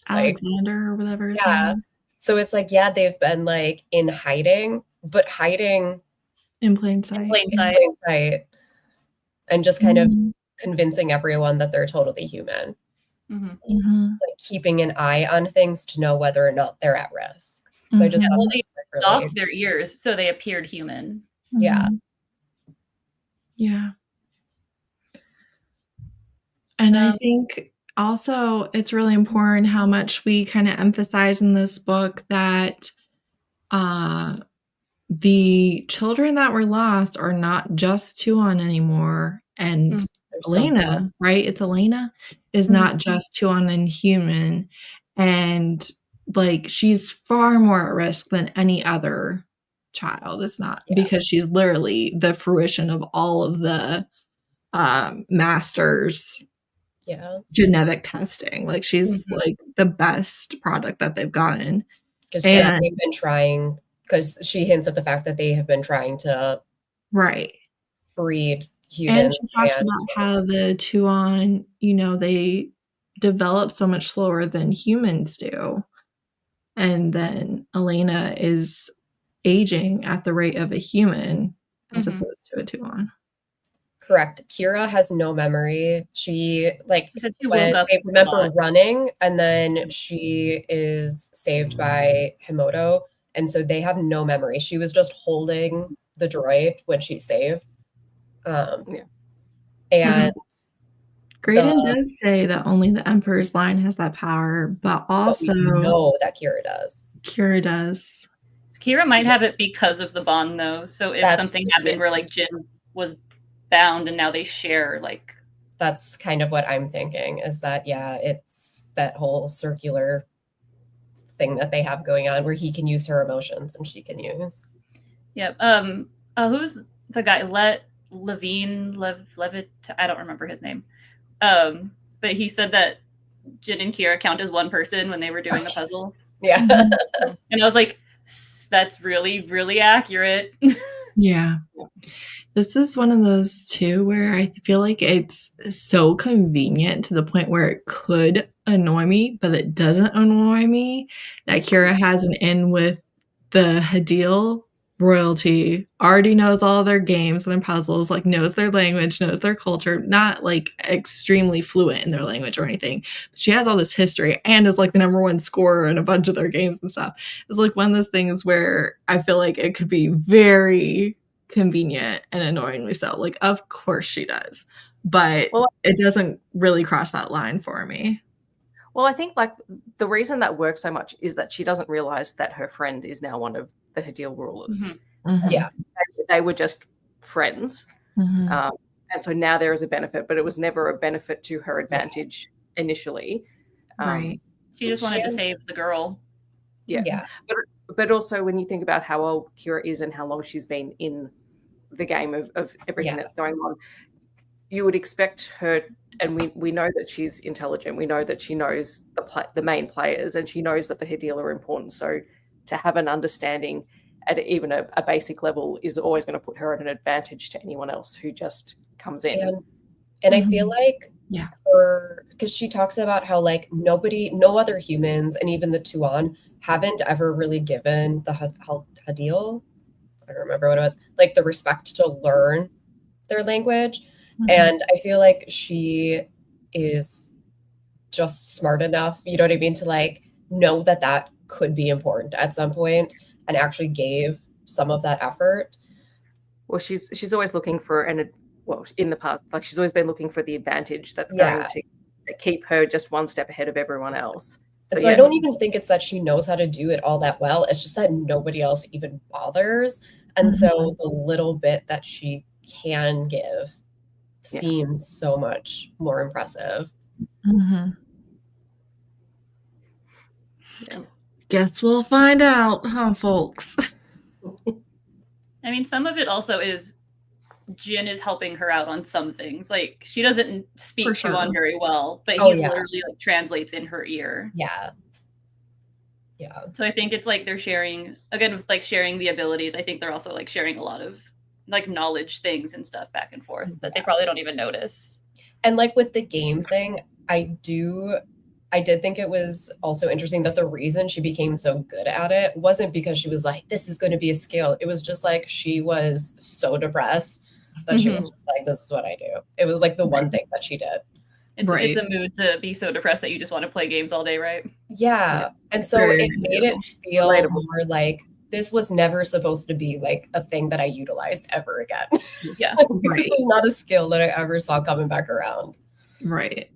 Alexander or whatever his name is. So it's like, they've been like in hiding, but hiding in plain sight. In plain sight. And just kind of convincing everyone that they're totally human. Like keeping an eye on things to know whether or not they're at risk. So I just they stopped their ears so they appeared human. Yeah. Yeah. And I think also it's really important how much we kind of emphasize in this book that the children that were lost are not just Tuon anymore. And Elena, right? It's Elena is not just Tuon and human. And like she's far more at risk than any other child. It's not because she's literally the fruition of all of the masters genetic testing. Like she's like the best product that they've gotten. Because they've been trying, because she hints at the fact that they have been trying to breed humans. And she talks about how the Tuon, they develop so much slower than humans do. And then Elena is aging at the rate of a human as opposed to a Tuon. Correct. Kira has no memory. She they remember running, and then she is saved by Himoto, and so they have no memory. She was just holding the droid when she saved. And Graydon does say that only the Emperor's line has that power, but also we know that Kira does. Kira does. Kira might have it because of the bond, though. So if something happened where like Jin was bound and now they share like That's kind of what I'm thinking, is that, yeah, it's that whole circular thing that they have going on where he can use her emotions and she can use. Yep. Who's the guy? Levitt. I don't remember his name. But he said that Jin and Kira count as one person when they were doing the puzzle. Yeah. And I was like, that's really, really accurate. Yeah. This is one of those too where I feel like it's so convenient to the point where it could annoy me, but it doesn't annoy me that Kira has an in with the Hadil royalty, already knows all their games and their puzzles, like knows their language, knows their culture, not like extremely fluent in their language or anything, but she has all this history and is like the #1 scorer in a bunch of their games and stuff. It's like one of those things where I feel like it could be very convenient and annoyingly so. Like, of course she does, but it doesn't really cross that line for me. Well, I think like the reason that works so much is that she doesn't realize that her friend is now one of the Hadil rulers. Yeah. They were just friends. And so now there is a benefit, but it was never a benefit to her advantage initially. Right. She just wanted to save the girl. Yeah. But also when you think about how old Kira is and how long she's been in the game of everything that's going on, you would expect her, and we know that she's intelligent. We know that she knows the main players, and she knows that the Hadil are important. So to have an understanding at even a basic level is always going to put her at an advantage to anyone else who just comes in. And I feel like because she talks about how like no other humans, and even the Tuan, haven't ever really given the Hadil, I don't remember what it was, like the respect to learn their language. And I feel like she is just smart enough, you know what I mean, to like know that that could be important at some point and actually gave some of that effort. Well, she's always looking for in the past, like she's always been looking for the advantage that's going to keep her just one step ahead of everyone else. So I don't even think it's that she knows how to do it all that well. It's just that nobody else even bothers. And so the little bit that she can give seems so much more impressive. Guess we'll find out, huh, folks? I mean, some of it also is Jin is helping her out on some things. Like she doesn't speak Tuan very well, but he's literally like translates in her ear. Yeah. So I think it's like they're sharing, again, with like sharing the abilities. I think they're also like sharing a lot of like knowledge things and stuff back and forth that they probably don't even notice. And like with the game thing, I did think it was also interesting that the reason she became so good at it wasn't because she was like, this is going to be a skill. It was just like she was so depressed that she was just like, this is what I do. It was like the one thing that she did. It's a mood to be so depressed that you just want to play games all day, right? Yeah. And so it made it feel more like this was never supposed to be like a thing that I utilized ever again. Yeah. This was not a skill that I ever saw coming back around. Right.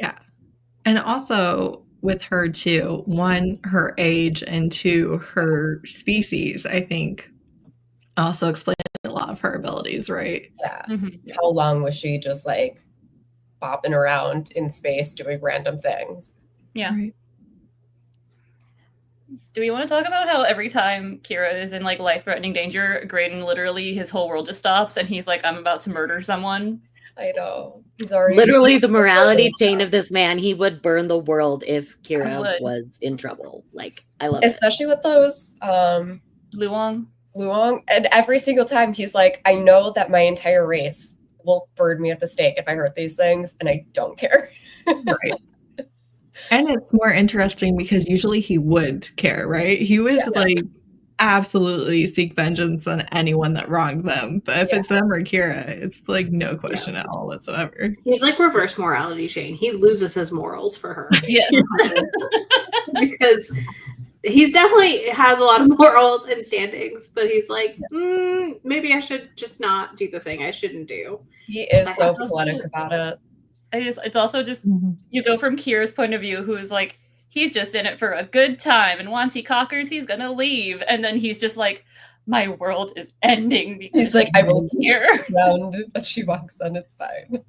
Yeah. And also with her too, one, her age, and two, her species, I think also explain a lot of her abilities, right? Yeah. How long was she just like bopping around in space doing random things? Yeah. Right. Do we want to talk about how every time Kira is in like life-threatening danger, Graydon literally his whole world just stops and he's like, I'm about to murder someone? I know. He's already literally the morality chain of this man. He would burn the world if Kira was in trouble. Like, I love it. Especially with those Luong. And every single time he's like, I know that my entire race will burn me at the stake if I hurt these things, and I don't care. Right. And it's more interesting because usually he would care, right? He would like absolutely seek vengeance on anyone that wronged them. But if it's them or Kira, it's like no question at all whatsoever. He's like reverse morality chain. He loses his morals for her. Yes. Because he's definitely has a lot of morals and standings, but he's like, maybe I should just not do the thing I shouldn't do. He is so poetic about it. It's also just you go from Kira's point of view, who's like, he's just in it for a good time, and once he conquers, he's gonna leave, and then he's just like, my world is ending because He's like, I will here. round, but she walks on. It's fine.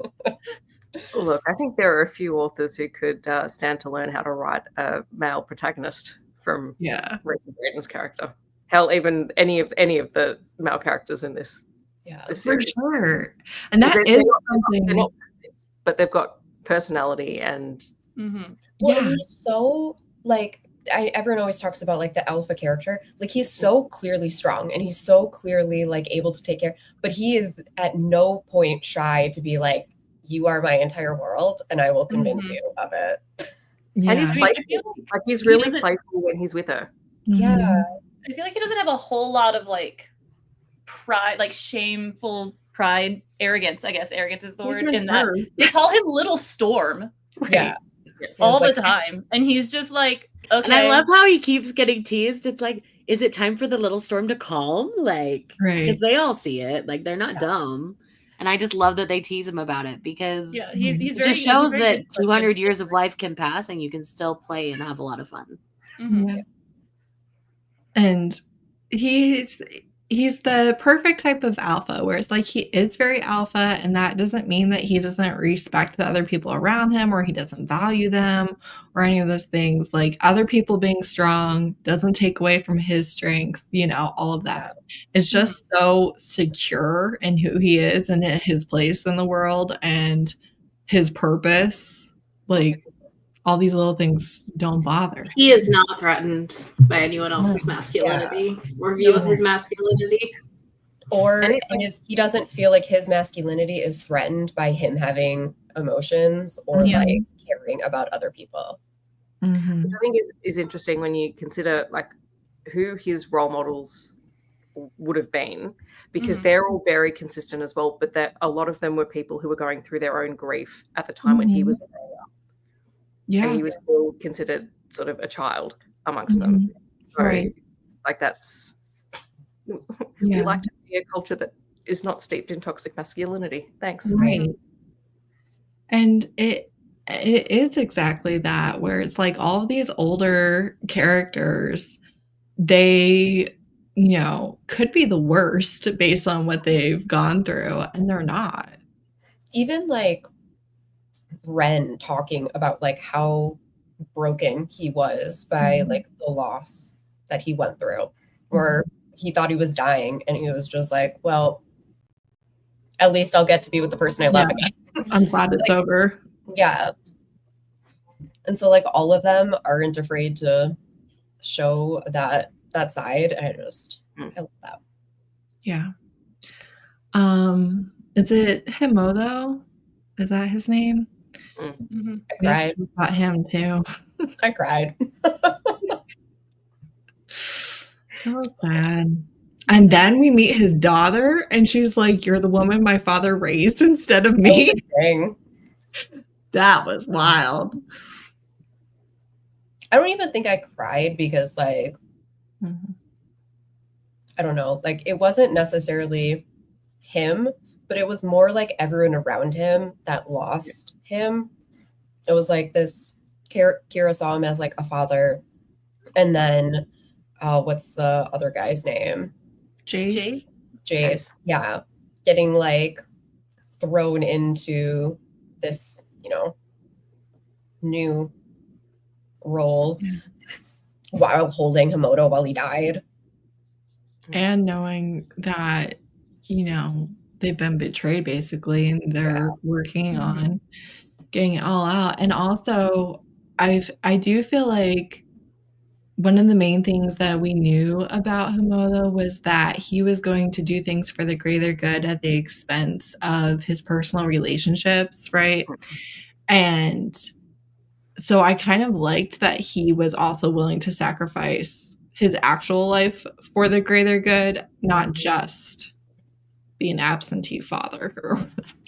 Look, I think there are a few authors who could stand to learn how to write a male protagonist from Rachel Braden's character. Hell, even any of the male characters in this. Yeah, this for series. sure. And that is something. They're not perfect, but they've got personality and. Well, and he's so like. Everyone always talks about like the alpha character. Like he's so clearly strong and he's so clearly like able to take care, but he is at no point shy to be like, you are my entire world and I will convince you of it. Yeah. And he's playful. Like he's really playful when he's with her. Yeah. I feel like he doesn't have a whole lot of like pride, like shameful pride, arrogance. I guess arrogance is the word in that. They call him Little Storm. Yeah. All the time. And he's just like, okay. And I love how he keeps getting teased. It's like, is it time for the little storm to calm? Like, because they all see it. Like, they're not dumb. And I just love that they tease him about it because he's it just shows that 200 years of life can pass and you can still play and have a lot of fun. Yeah. And he's the perfect type of alpha, where it's like he is very alpha, and that doesn't mean that he doesn't respect the other people around him or he doesn't value them or any of those things. Like other people being strong doesn't take away from his strength, all of that. It's just so secure in who he is and his place in the world and his purpose. Like all these little things don't bother. He is not threatened by anyone else's masculinity or view of his masculinity. Or he doesn't feel like his masculinity is threatened by him having emotions or like caring about other people. Which I think is interesting when you consider like who his role models would have been, because they're all very consistent as well, but that a lot of them were people who were going through their own grief at the time when he was growing up. Yeah. And he was still considered sort of a child amongst them. So, like that's we like to see a culture that is not steeped in toxic masculinity. Thanks. Right. And it is exactly that, where it's like all of these older characters, they, could be the worst based on what they've gone through, and they're not. Even like Ren talking about like how broken he was by like the loss that he went through, where he thought he was dying and he was just like, well, at least I'll get to be with the person I love again. I'm glad it's over. Yeah. And so like all of them aren't afraid to show that side, and I love that. Yeah. Is it Himodo? Is that his name? I cried about him too. I cried. So sad. And then we meet his daughter, and she's like, "You're the woman my father raised instead of me." That was wild. I don't even think I cried because like I don't know, like it wasn't necessarily him, but it was more like everyone around him that lost him. It was like this Kira saw him as like a father, and then what's the other guy's name? Jace. Yeah, getting like thrown into this new role while holding Himoto while he died, and knowing that they've been betrayed basically, and they're working on getting it all out. And also I do feel like one of the main things that we knew about Himoto was that he was going to do things for the greater good at the expense of his personal relationships, right? And so I kind of liked that he was also willing to sacrifice his actual life for the greater good, not just be an absentee father.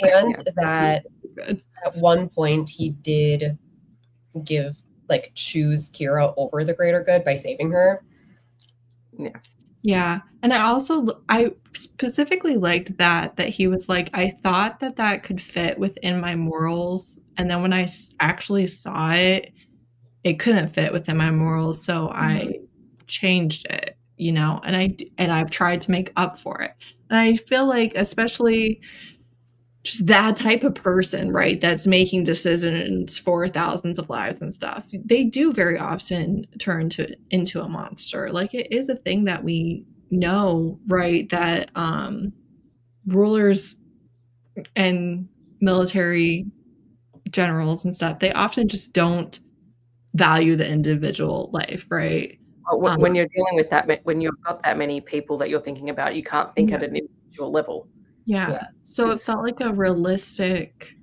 And that at one point he did choose Kira over the greater good by saving her. Yeah. And I specifically liked that he was like, I thought that could fit within my morals. And then when I actually saw it, it couldn't fit within my morals. So I changed it, you know, and I've tried to make up for it. And I feel like especially just that type of person, right, that's making decisions for thousands of lives and stuff, they do very often turn into a monster. Like, it is a thing that we know, right, that rulers and military generals and stuff, they often just don't value the individual life, right? When you're dealing with that, when you've got that many people that you're thinking about, you can't think at an individual level. Yeah. So it felt like a realistic.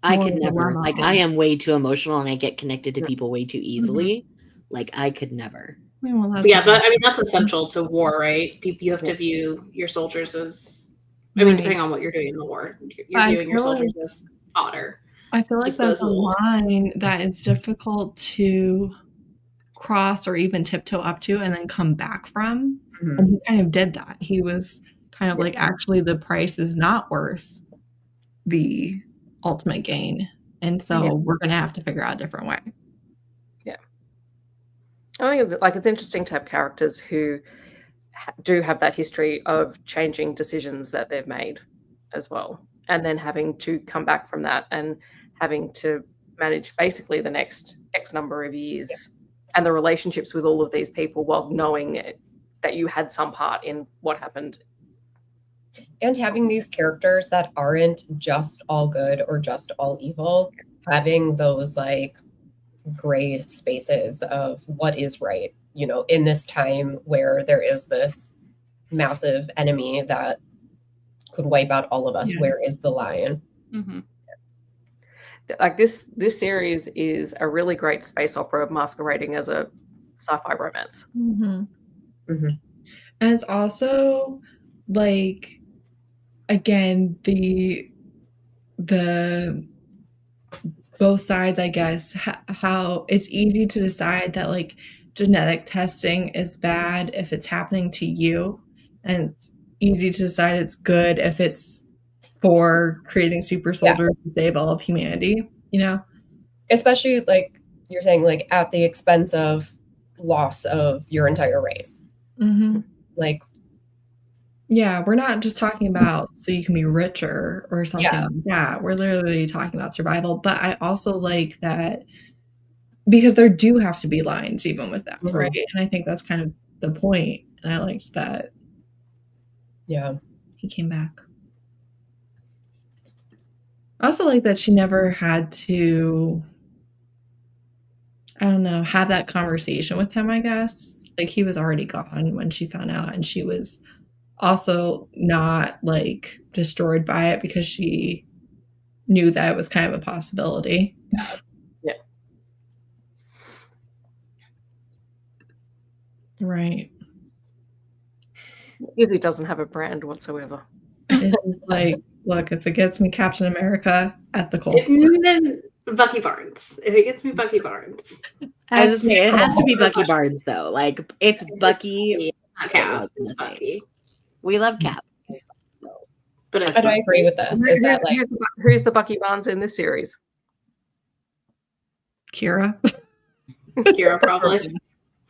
I could never. Like, I am way too emotional and I get connected to people way too easily. Like, I could never. Well, but I mean, that's essential to war, right? You have to view your soldiers as, I mean, depending on what you're doing in the war, you're viewing your soldiers as fodder. I feel like that's a line that is difficult to cross or even tiptoe up to and then come back from. And he kind of did that. He was kind of like, actually, the price is not worth the ultimate gain. And so we're going to have to figure out a different way. Yeah. I think it's interesting to have characters who do have that history of changing decisions that they've made as well. And then having to come back from that and having to manage basically the next X number of years and the relationships with all of these people while knowing that you had some part in what happened. And having these characters that aren't just all good or just all evil, having those like gray spaces of what is right, you know, in this time where there is this massive enemy that could wipe out all of us. Where is the line? Like this series is a really great space opera masquerading as a sci-fi romance. And it's also like, again, the both sides, I guess, how it's easy to decide that like genetic testing is bad if it's happening to you, and it's easy to decide it's good if it's for creating super soldiers to save all of humanity, you know? Especially like you're saying, like at the expense of loss of your entire race. Like, yeah, we're not just talking about so you can be richer or something like that. We're literally talking about survival. But I also like that because there do have to be lines even with that, right? And I think that's kind of the point. And I liked that. Yeah. He came back. I also like that she never had to, I don't know, have that conversation with him, I guess. Like, he was already gone when she found out, and she was also not like destroyed by it because she knew that it was kind of a possibility. Yeah. Right. Izzy doesn't have a brand whatsoever. It's like, look, if it gets me Captain America, ethical. Then Bucky Barnes. If it gets me Bucky Barnes. I was gonna say, it has to be Bucky Barnes, though. Like, it's Bucky. Cap. It's Bucky. We love Cap. But I agree with this. Is that like who's the Bucky Barnes in this series? Kira. Kira, probably.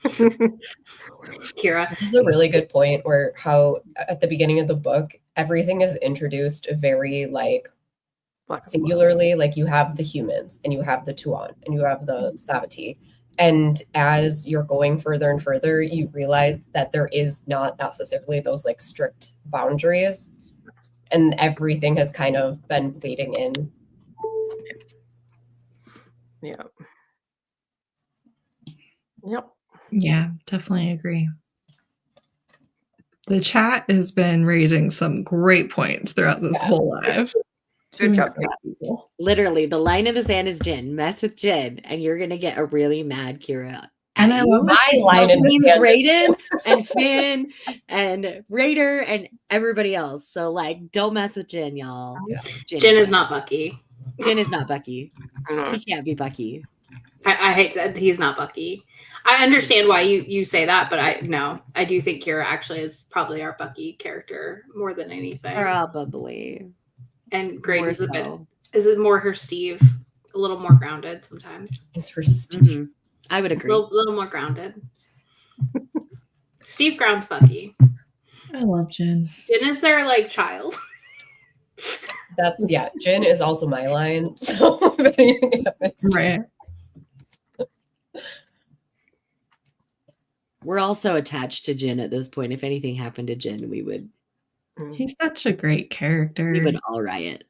Kira. This is a really good point where how at the beginning of the book, everything is introduced very like singularly. Like you have the humans and you have the Tuon and you have the Savati. And as you're going further and further, you realize that there is not necessarily those like strict boundaries, and everything has kind of been bleeding in. Yeah. Yep. Yeah, definitely agree. The chat has been raising some great points throughout this whole live. Good job, people. Literally, the line in the sand is Jin. Mess with Jin, and you're gonna get a really mad Kira. And I love my line in the sand. Raiden and Finn and Raider and everybody else. So like, don't mess with Jin, y'all. Yeah. Jin is not Bucky. Jin is not Bucky. He can't be Bucky. I hate that he's not Bucky. I understand why you say that, but I do think Kira actually is probably our Bucky character more than anything. Probably. And Graydon is a bit. Is it more her Steve? A little more grounded sometimes. Is her Steve? I would agree. A little more grounded. Steve grounds Bucky. I love Jin. Jin is their like child. That's Jin is also my line. So if anything happens, Right. We're also attached to Jin at this point. If anything happened to Jin, we would He's such a great character. all riot.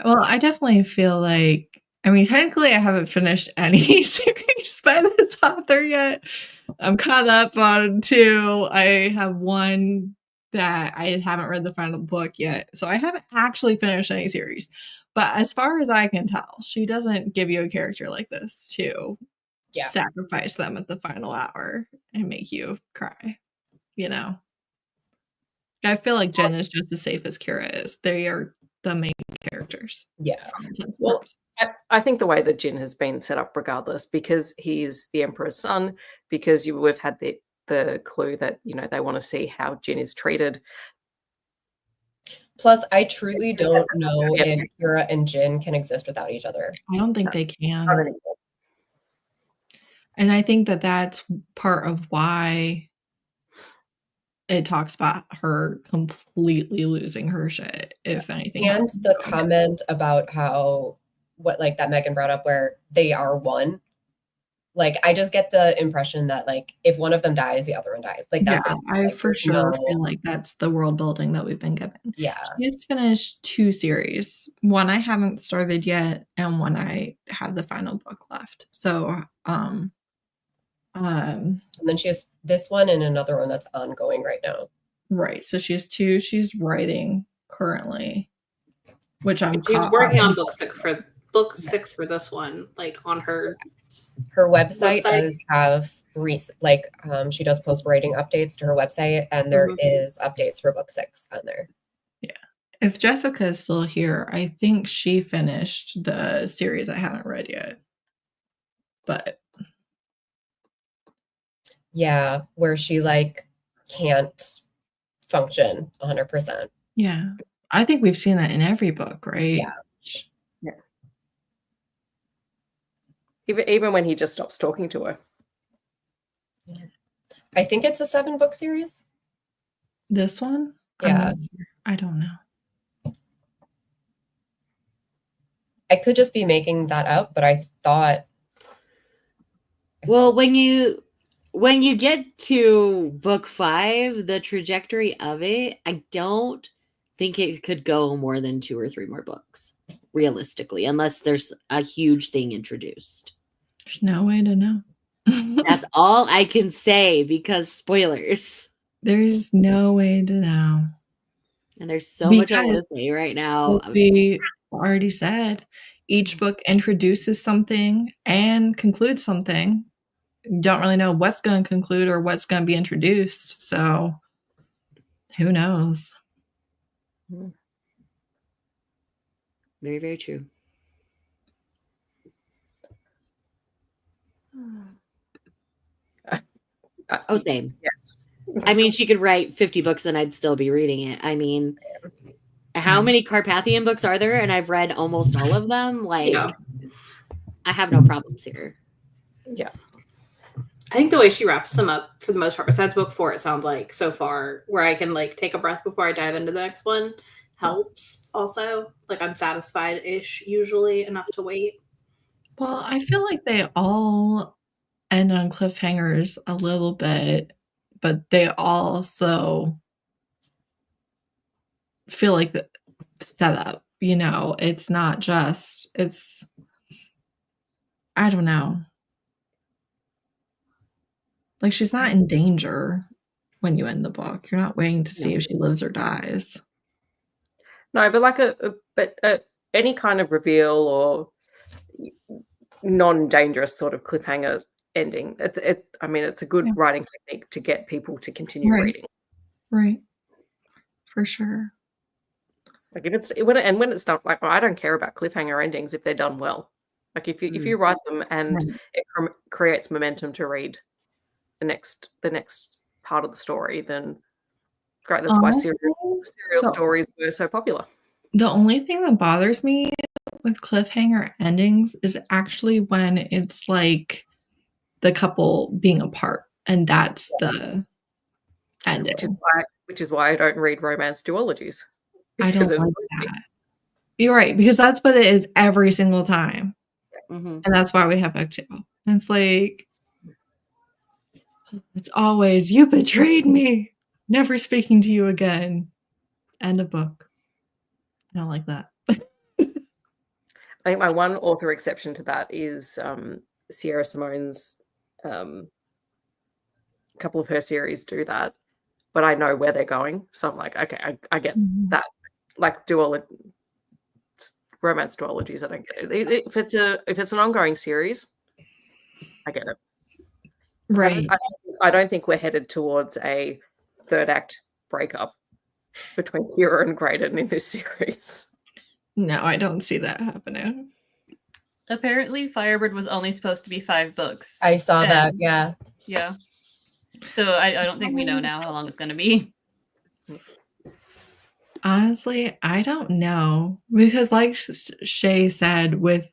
Well, I definitely feel like, I mean, technically I haven't finished any series by this author yet. I'm caught up on 2. I have 1 that I haven't read the final book yet. So I haven't actually finished any series. But as far as I can tell, she doesn't give you a character like this to sacrifice them at the final hour and make you cry, you know? I feel like Jen is just as safe as Kira is. They are the main characters. Yeah. Well, I think the way that Jin has been set up, regardless, because he's the Emperor's son, because we've had the clue that, you know, they want to see how Jin is treated. Plus, I truly don't know if Kira and Jin can exist without each other. I don't think they can. And I think that that's part of why it talks about her completely losing her shit, if anything. And the comment about how, what like that Megan brought up, where they are one. Like, I just get the impression that, like, if one of them dies, the other one dies. Like, that's I for sure feel like that's the world building that we've been given. Yeah. She's finished 2 series. 1 I haven't started yet, and 1 I have the final book left. So, and then she has this one and another one that's ongoing right now. Right. So she has 2 she's writing currently, which she's working on book 6 for this one, like on her website does have she does post writing updates to her website, and there is updates for book 6 on there. Yeah. If Jessica is still here, I think she finished the series I haven't read yet. But yeah, where she like can't function 100%. Yeah. I think we've seen that in every book, right? Yeah. Even when he just stops talking to her. Yeah. I think it's a 7-book series. This one? Yeah. I don't know. I could just be making that up, but I thought. Well, when you get to book 5, the trajectory of it, I don't think it could go more than 2 or 3 more books, realistically, unless there's a huge thing introduced. There's no way to know. That's all I can say, because spoilers. There's no way to know. And there's so much I want to say right now. We already said each book introduces something and concludes something. You don't really know what's going to conclude or what's going to be introduced. So who knows? Very, very true. Oh, same. Yes. I mean, she could write 50 books and I'd still be reading it. I mean, how many Carpathian books are there? And I've read almost all of them. Like, I have no problems here. Yeah. I think the way she wraps them up, for the most part, besides book 4, it sounds like so far, where I can like take a breath before I dive into the next one, helps also. Like, I'm satisfied-ish usually enough to wait. Well, I feel like they all end on cliffhangers a little bit, but they also feel like the setup, you know, it's not just, I don't know. Like, she's not in danger when you end the book. You're not waiting to see if she lives or dies. No, but like any kind of reveal or non-dangerous sort of cliffhanger ending. I mean, it's a good writing technique to get people to continue reading. Right. For sure. Like when it's done, like, I don't care about cliffhanger endings if they're done well. Like if you write them and it creates momentum to read the next part of the story, then great. That's Honestly, why serial stories were so popular. The only thing that bothers me with cliffhanger endings is actually when it's like the couple being apart, and that's the ending. Which is why I don't read romance duologies. I don't Because it like annoys me. that. You're right, because that's what it is every single time. Mhm. And that's why we have book 2. And it's like, it's always, you betrayed me. Never speaking to you again. End of book. I don't like that. I think my one author exception to that is Sierra Simone's. A couple of her series do that, but I know where they're going, so I'm like, okay, I get that. Like romance duologies, I don't get it. If it's an ongoing series, I get it. Right. I don't think we're headed towards a third act breakup between Kira and Graydon in this series. No, I don't see that happening. Apparently, Firebird was only supposed to be 5 books. I saw that. Yeah. Yeah. So I don't think we know now how long it's going to be. Honestly, I don't know. Because like Shay said, with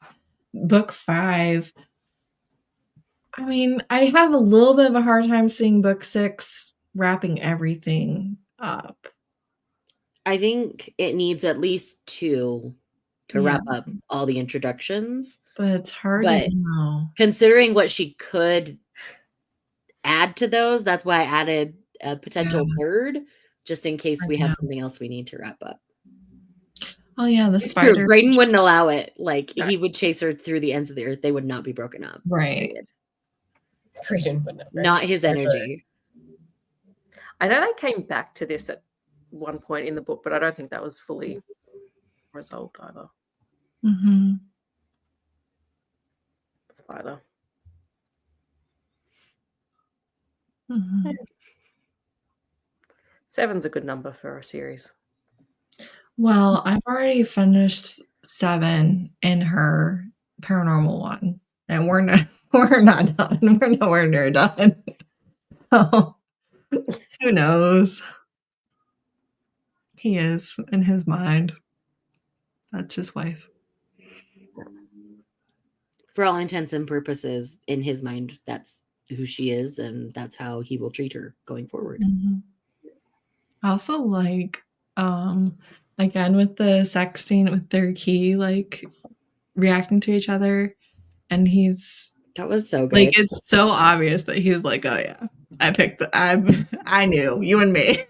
book 5, I mean, I have a little bit of a hard time seeing book 6 wrapping everything up. I think it needs at least 2 to wrap up all the introductions. But it's hard But to know. considering what she could add to those, that's why I added a potential third, just in case we have something else we need to wrap up. Oh yeah, the It's spider. true. Graydon wouldn't allow it. Like he would chase her through the ends of the earth. They would not be broken up. Right. Period. Graydon would never. Not his energy. I know they came back to this at one point in the book, but I don't think that was fully resolved either. Mm-hmm. Either. Mm-hmm. 7's a good number for a series. Well, I've already finished 7 in her paranormal one, and we're not done. We're nowhere near done. So, who knows? He is in his mind. That's his wife. For all intents and purposes, in his mind, that's who she is, and that's how he will treat her going forward. Mm-hmm. I also like, again with the sex scene with their key, like reacting to each other, and that was so good. Like it's so obvious that he's like, oh yeah, I knew you and me.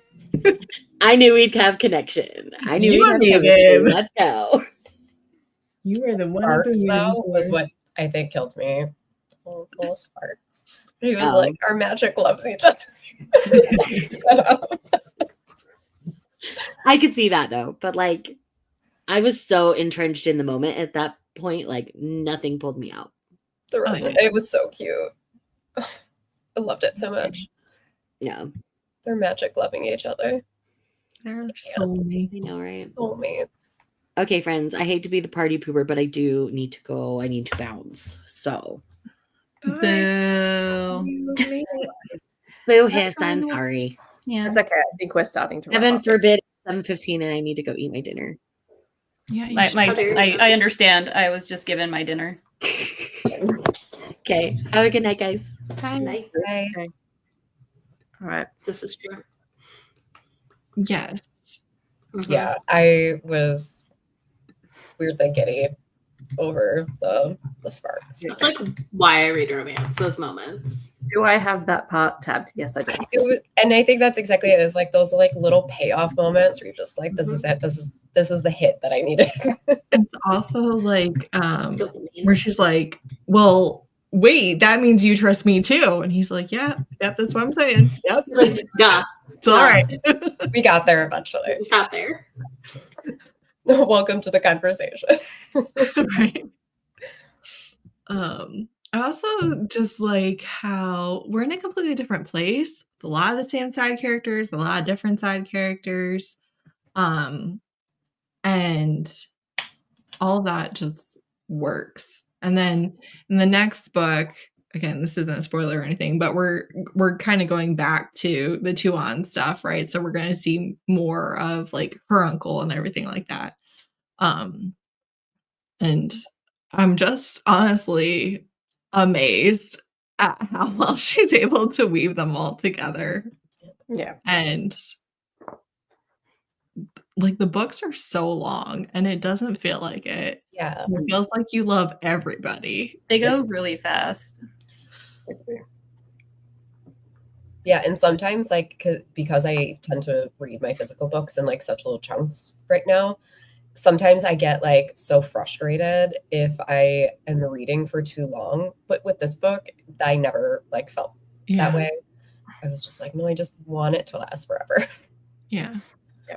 I knew we'd have connection. I knew you we'd have chemistry. Let's go. You were the Sparks, though, was what I think killed me. Little Sparks. He was like, our magic loves each other. Shut up. I could see that though, but like I was so entrenched in the moment at that point, like nothing pulled me out. The rest of it was so cute. I loved it so much. Yeah. They're magic loving each other. They're soulmates. I know, right? Soulmates. Okay, friends, I hate to be the party pooper, but I do need to go. I need to bounce. So Boo. Boo hiss, I'm sorry. Yeah. It's okay. I think we're starting to Heaven forbid 7:15 and I need to go eat my dinner. Yeah, I understand. I was just given my dinner. Okay. Have a good night, guys. Bye. Night. Okay. All right. This is true. Yes. Mm-hmm. Yeah, I was weirdly giddy over the sparks. That's like why I read romance, those moments. Do I have that part tabbed? Yes, I do. And I think that's exactly it. Is like those like little payoff moments where you're just like, this is it. This is the hit that I needed. It's also like where she's like, well, wait, that means you trust me too. And he's like, yep, that's what I'm saying. Yep. Like, duh. It's all right. We got there eventually. It's not there. Welcome to the conversation. Right. I also just like how we're in a completely different place. With a lot of the same side characters, a lot of different side characters. And all of that just works. And then in the next book, again, this isn't a spoiler or anything, but we're kind of going back to the Tuan stuff, right? So we're going to see more of like her uncle and everything like that. And I'm just honestly amazed at how well she's able to weave them all together. Yeah. And like the books are so long and it doesn't feel like it. Yeah. It feels like you love everybody. They go really fast. Yeah, and sometimes like because I tend to read my physical books in like such little chunks right now, sometimes I get like so frustrated if I am reading for too long. But with this book, I never like felt that way. I was just like, no, I just want it to last forever. Yeah.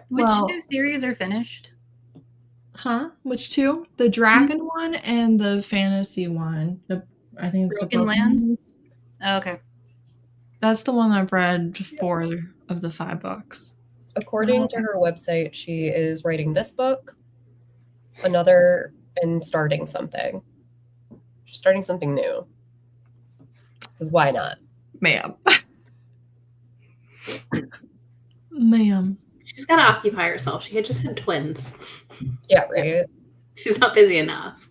Which Well- 2 series are finished? Huh? Which two? The dragon one and the fantasy one. I think it's Broken the Lands? Lands. Oh, okay. That's the one I've read 4 of the 5 books. According to her website, she is writing this book, another, and starting something. She's starting something new. Because why not? Ma'am. Ma'am. She's got to occupy herself. She had just had twins. Yeah, right? She's not busy enough.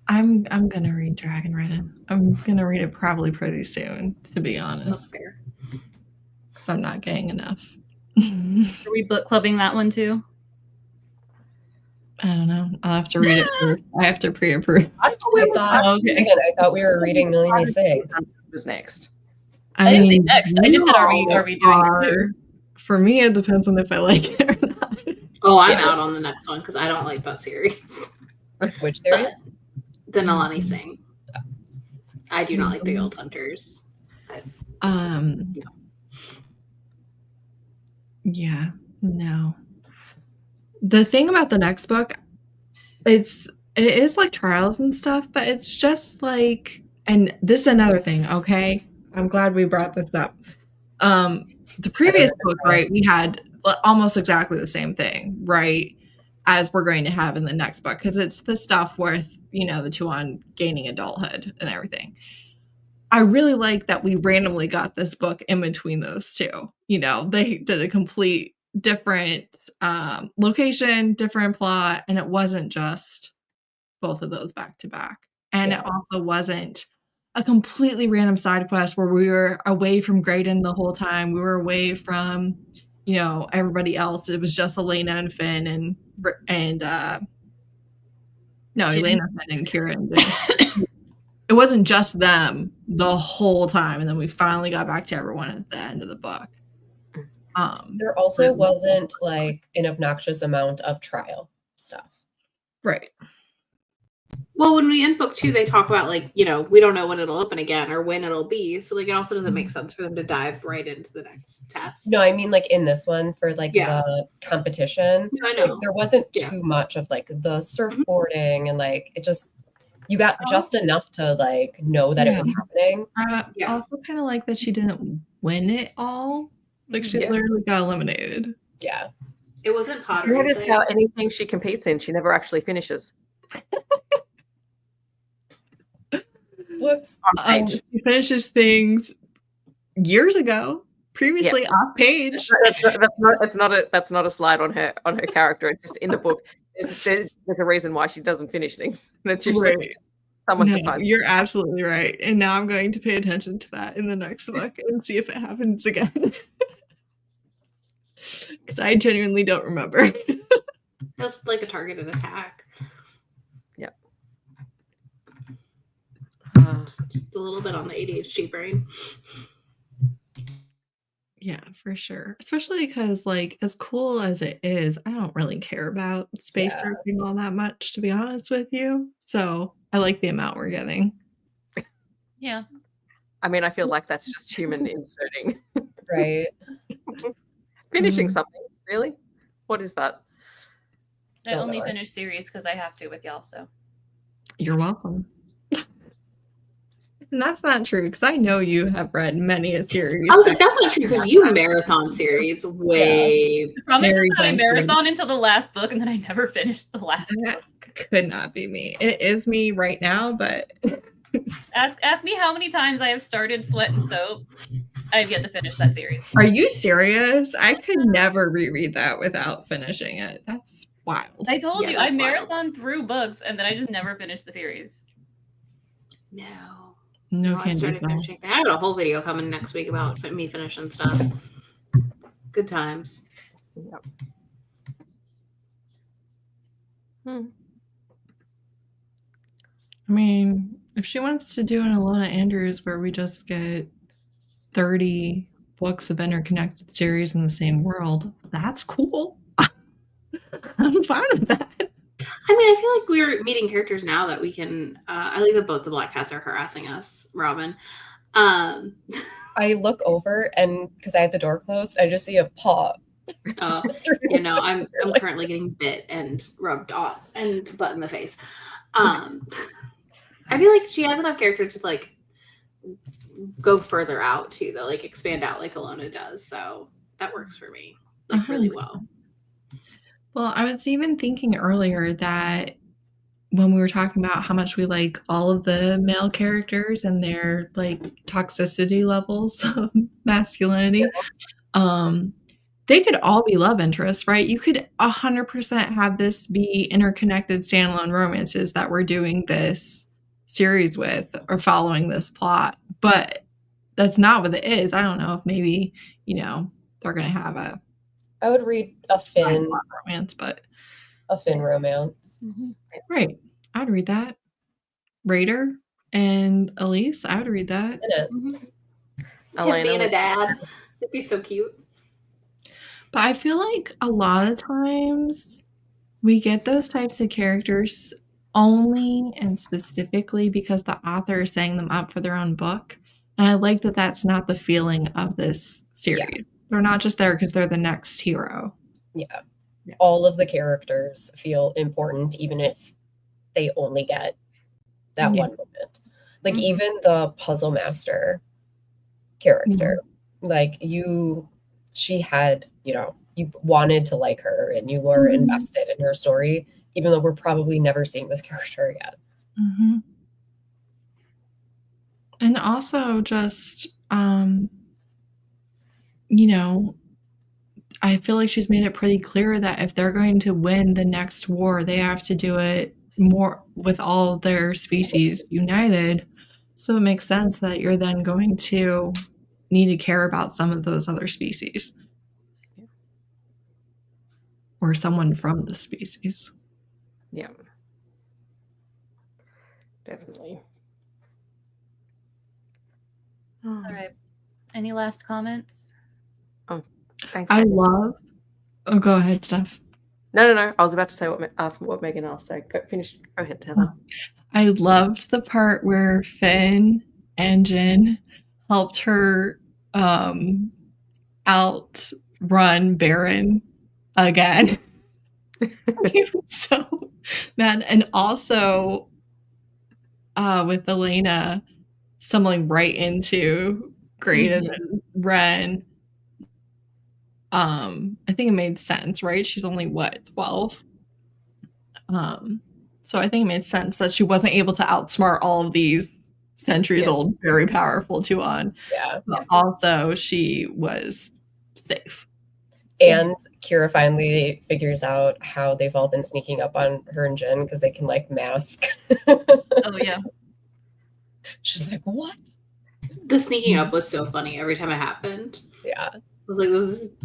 I'm gonna read Dragon Ridden. I'm gonna read it probably pretty soon, to be That's honest. fair. Because I'm not getting enough. Are we book clubbing that one too? I don't know. I'll have to read it first. I have to pre-approve. I thought, Okay. again, I thought we were reading Million May Sing. Was next. I didn't say next. I just said, are we doing it too? For me, it depends on if I like it or not. Oh, I'm out on the next one because I don't like that series. Which series? The Nalani Singh. I do not like the Old Hunters. Yeah, no. The thing about the next book, it is like trials and stuff, but it's just like, and this is another thing, okay? I'm glad we brought this up. The previous book, right, we had almost exactly the same thing, right, as we're going to have in the next book, because it's the stuff with, the two on gaining adulthood and everything. I really like that we randomly got this book in between those two. They did a complete different location, different plot, and it wasn't just both of those back to back. And it also wasn't a completely random side quest where we were away from Graydon the whole time. We were away from, everybody else. It was just Elena and Finn and Elena, Finn, and Kira and Jin. It wasn't just them the whole time, and then we finally got back to everyone at the end of the book. There also wasn't like an obnoxious amount of trial stuff. Right. Well, when we end book 2, they talk about like, we don't know when it'll open again or when it'll be. So like, it also doesn't make sense for them to dive right into the next test. No, I mean like in this one for like the competition, I know. like, there wasn't too much of like the surfboarding and like it just, you got just enough to like know that it was happening. I also kind of like that she didn't win it all. Like she literally got eliminated. Yeah. It wasn't Potter. Notice how anything she competes in, she never actually finishes. Whoops. She finishes things years ago, previously off page. That's not a slide on her character. It's just in the book. There's a reason why she doesn't finish things. That's usually someone decides. You're absolutely right. And now I'm going to pay attention to that in the next book and see if it happens again. Because I genuinely don't remember. That's like a targeted attack. Yep. Just a little bit on the ADHD brain. Yeah, for sure. Especially because, like, as cool as it is, I don't really care about space surfing all that much, to be honest with you. So I like the amount we're getting. Yeah. I mean, I feel like that's just human inserting. Right. Finishing something, really? What is that? I only finish series because I have to with y'all, so. You're welcome. And that's not true, because I know you have read many a series. I was like, that's not true, because you marathon series way. The problem is that I marathon until the last book, and then I never finished the last book. Could not be me. It is me right now, but... Ask me how many times I have started Sweat and Soap. I have yet to finish that series. Are you serious? I could never reread that without finishing it. That's wild. I told you, I marathon through books, and then I just never finished the series. No. No I candy started zone. finishing. I got a whole video coming next week about me finishing stuff. Good times. Yep. Hmm. I mean, if she wants to do an Alona Andrews where we just get 30 books of interconnected series in the same world, that's cool. I'm fine with that. I mean, I feel like we're meeting characters now that we can. I like that both the Black Cats are harassing us, Robin. I look over and because I had the door closed, I just see a paw. You know, I'm currently getting bit and rubbed on and butt in the face. I feel like she has enough characters to like go further out too, though, like expand out like Alona does. So that works for me like really well. Well, I was even thinking earlier that when we were talking about how much we like all of the male characters and their like toxicity levels of masculinity, they could all be love interests, right? You could 100% have this be interconnected standalone romances that we're doing this series with or following this plot, but that's not what it is. I don't know if maybe, you know, they're going to have a I would read a Finn romance, but a Finn romance. Mm-hmm. Right. I'd read that. Raider and Elise, I would read that. Him being a dad. It'd be so cute. But I feel like a lot of times we get those types of characters only and specifically because the author is setting them up for their own book. And I like that that's not the feeling of this series. Yeah. They're not just there because they're the next hero. Yeah. All of the characters feel important, even if they only get that one moment. Like even the puzzle master character, like she had, you know, you wanted to like her and you were invested in her story, even though we're probably never seeing this character again. Mm-hmm. And also just, you know, I feel like she's made it pretty clear that if they're going to win the next war, they have to do it more with all their species united. So it makes sense that you're then going to need to care about some of those other species. Or someone from the species. Yeah. Definitely. All right. Any last comments? Thanks. I love. Oh, go ahead, Steph. No. I was about to say ask what Megan asked. So go ahead, Heather. I loved the part where Finn and Jin helped her outrun Baron again. He was so mad. And also with Elena stumbling right into Graydon and Ren. I think it made sense, right? She's only 12. So I think it made sense that she wasn't able to outsmart all of these centuries old, very powerful Tuon. Yeah. But also she was safe. And Kira finally figures out how they've all been sneaking up on her and Jin because they can like mask. Oh yeah. She's like, what? The sneaking up was so funny every time it happened. Yeah. I was like,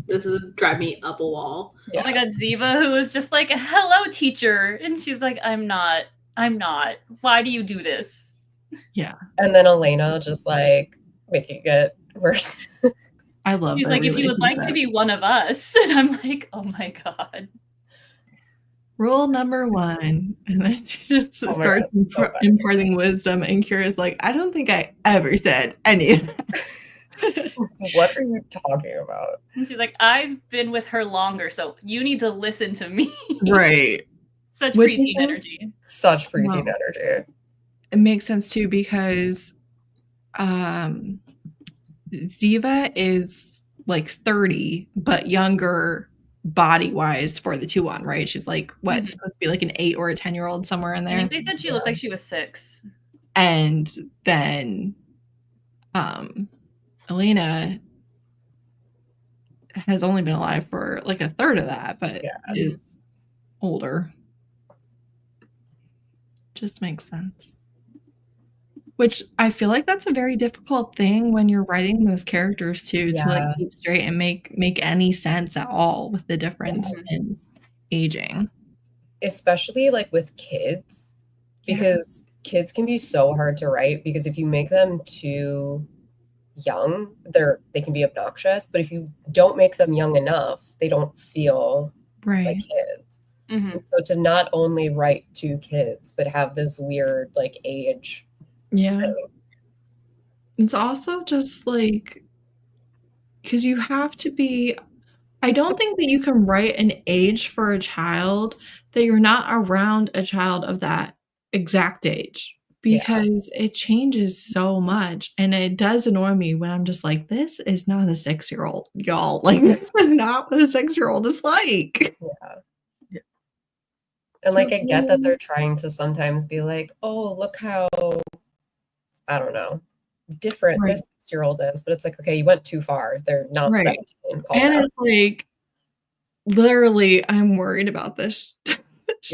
this is drive me up a wall. Yeah. Oh my god, Ziva, who was just like, hello, teacher. And she's like, I'm not. Why do you do this? Yeah. And then Elena just like making it worse. I love She's like, if you would like to be one of us. And I'm like, oh my god. Rule number 1. And then she just starts imparting wisdom. And Kira's like, I don't think I ever said any of that. What are you talking about? And she's like, I've been with her longer, so you need to listen to me. Right. Such preteen energy. Such preteen energy. It makes sense too because Ziva is like 30, but younger body-wise for the Tuon, right? She's like, supposed to be like an 8 or a 10-year-old somewhere in there? I think they said she looked like she was 6. And then Elena has only been alive for like a third of that, but is older. Just makes sense. Which I feel like that's a very difficult thing when you're writing those characters too, to like Yeah. keep straight and make any sense at all with the difference in aging. Especially like with kids, because kids can be so hard to write, because if you make them too young, they can be obnoxious, but if you don't make them young enough, they don't feel like Right. kids. Mhm. And so to not only write to kids, but have this weird like age Yeah. thing. It's also just like, because you have to be, I don't think that you can write an age for a child that you're not around a child of that exact age, because it changes so much. And it does annoy me when I'm just like, this is not a 6-year-old, y'all. Like, this is not what a 6-year-old is like. Yeah. And like, I get that they're trying to sometimes be like, oh, look how, I don't know, different this 6-year-old is, but it's like, okay, you went too far. They're not 17. Calm And down. it's like, literally, I'm worried about this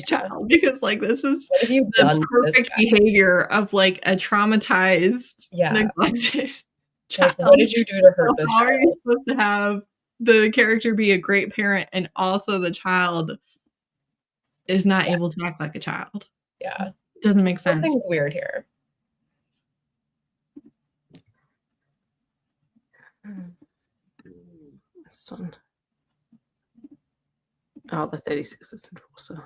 child, because like, this is What have you done the to this perfect child? behavior of like a traumatized, neglected child. Like, what did you do to hurt So this how are you child? supposed to have the character be a great parent and also the child is not able to act like a child? Yeah. Doesn't make sense. Something's weird here. This one. Oh, the 36th Enforcer.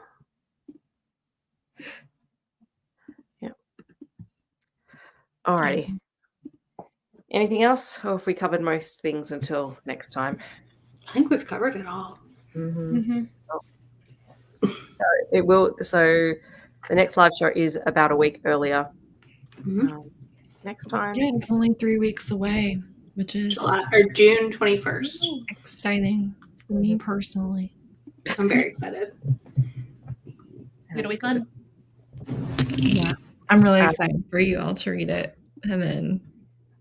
Yeah. Alrighty. Anything else? Or have we covered most things until next time? I think we've covered it all. Mm-hmm. So it will. So the next live show is about a week earlier. Next time. Yeah, it's only 3 weeks away, which is June 21st. Exciting for me personally. I'm very excited. It'll be fun. Yeah, I'm really excited for you all to read it and then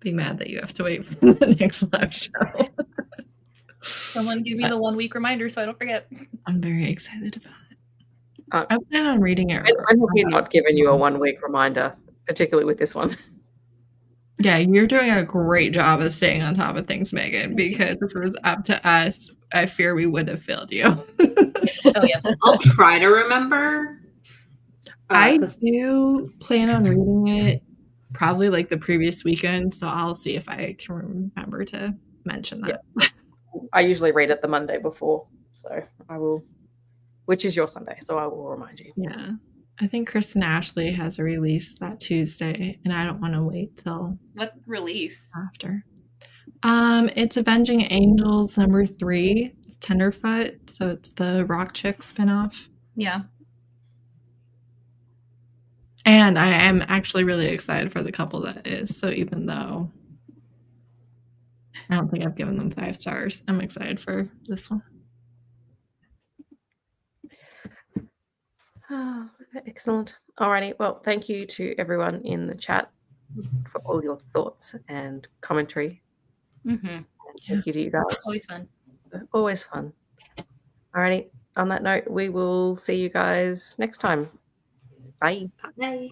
be mad that you have to wait for the next live show. Someone give me the 1 week reminder so I don't forget. I'm very excited about it. I plan on reading it. When have we not given you a 1 week reminder, particularly with this one? Yeah, you're doing a great job of staying on top of things, Megan, because if it was up to us, I fear we would have failed you. Oh, yes. I'll try to remember. I do plan on reading it probably like the previous weekend, so I'll see if I can remember to mention that. Yeah. I usually read it the Monday before, so I will, which is your Sunday, so I will remind you. Yeah. I think Kristen Ashley has a release that Tuesday, and I don't want to wait till what release after. It's Avenging Angels #3. It's Tenderfoot, so it's the Rock Chick spinoff. Yeah. And I am actually really excited for the couple that is. So even though I don't think I've given them 5 stars, I'm excited for this one. Oh, excellent. Alrighty. Well, thank you to everyone in the chat for all your thoughts and commentary. Mm-hmm. Thank you to you guys. Always fun. Always fun. Alrighty. On that note, we will see you guys next time. Bye. Bye.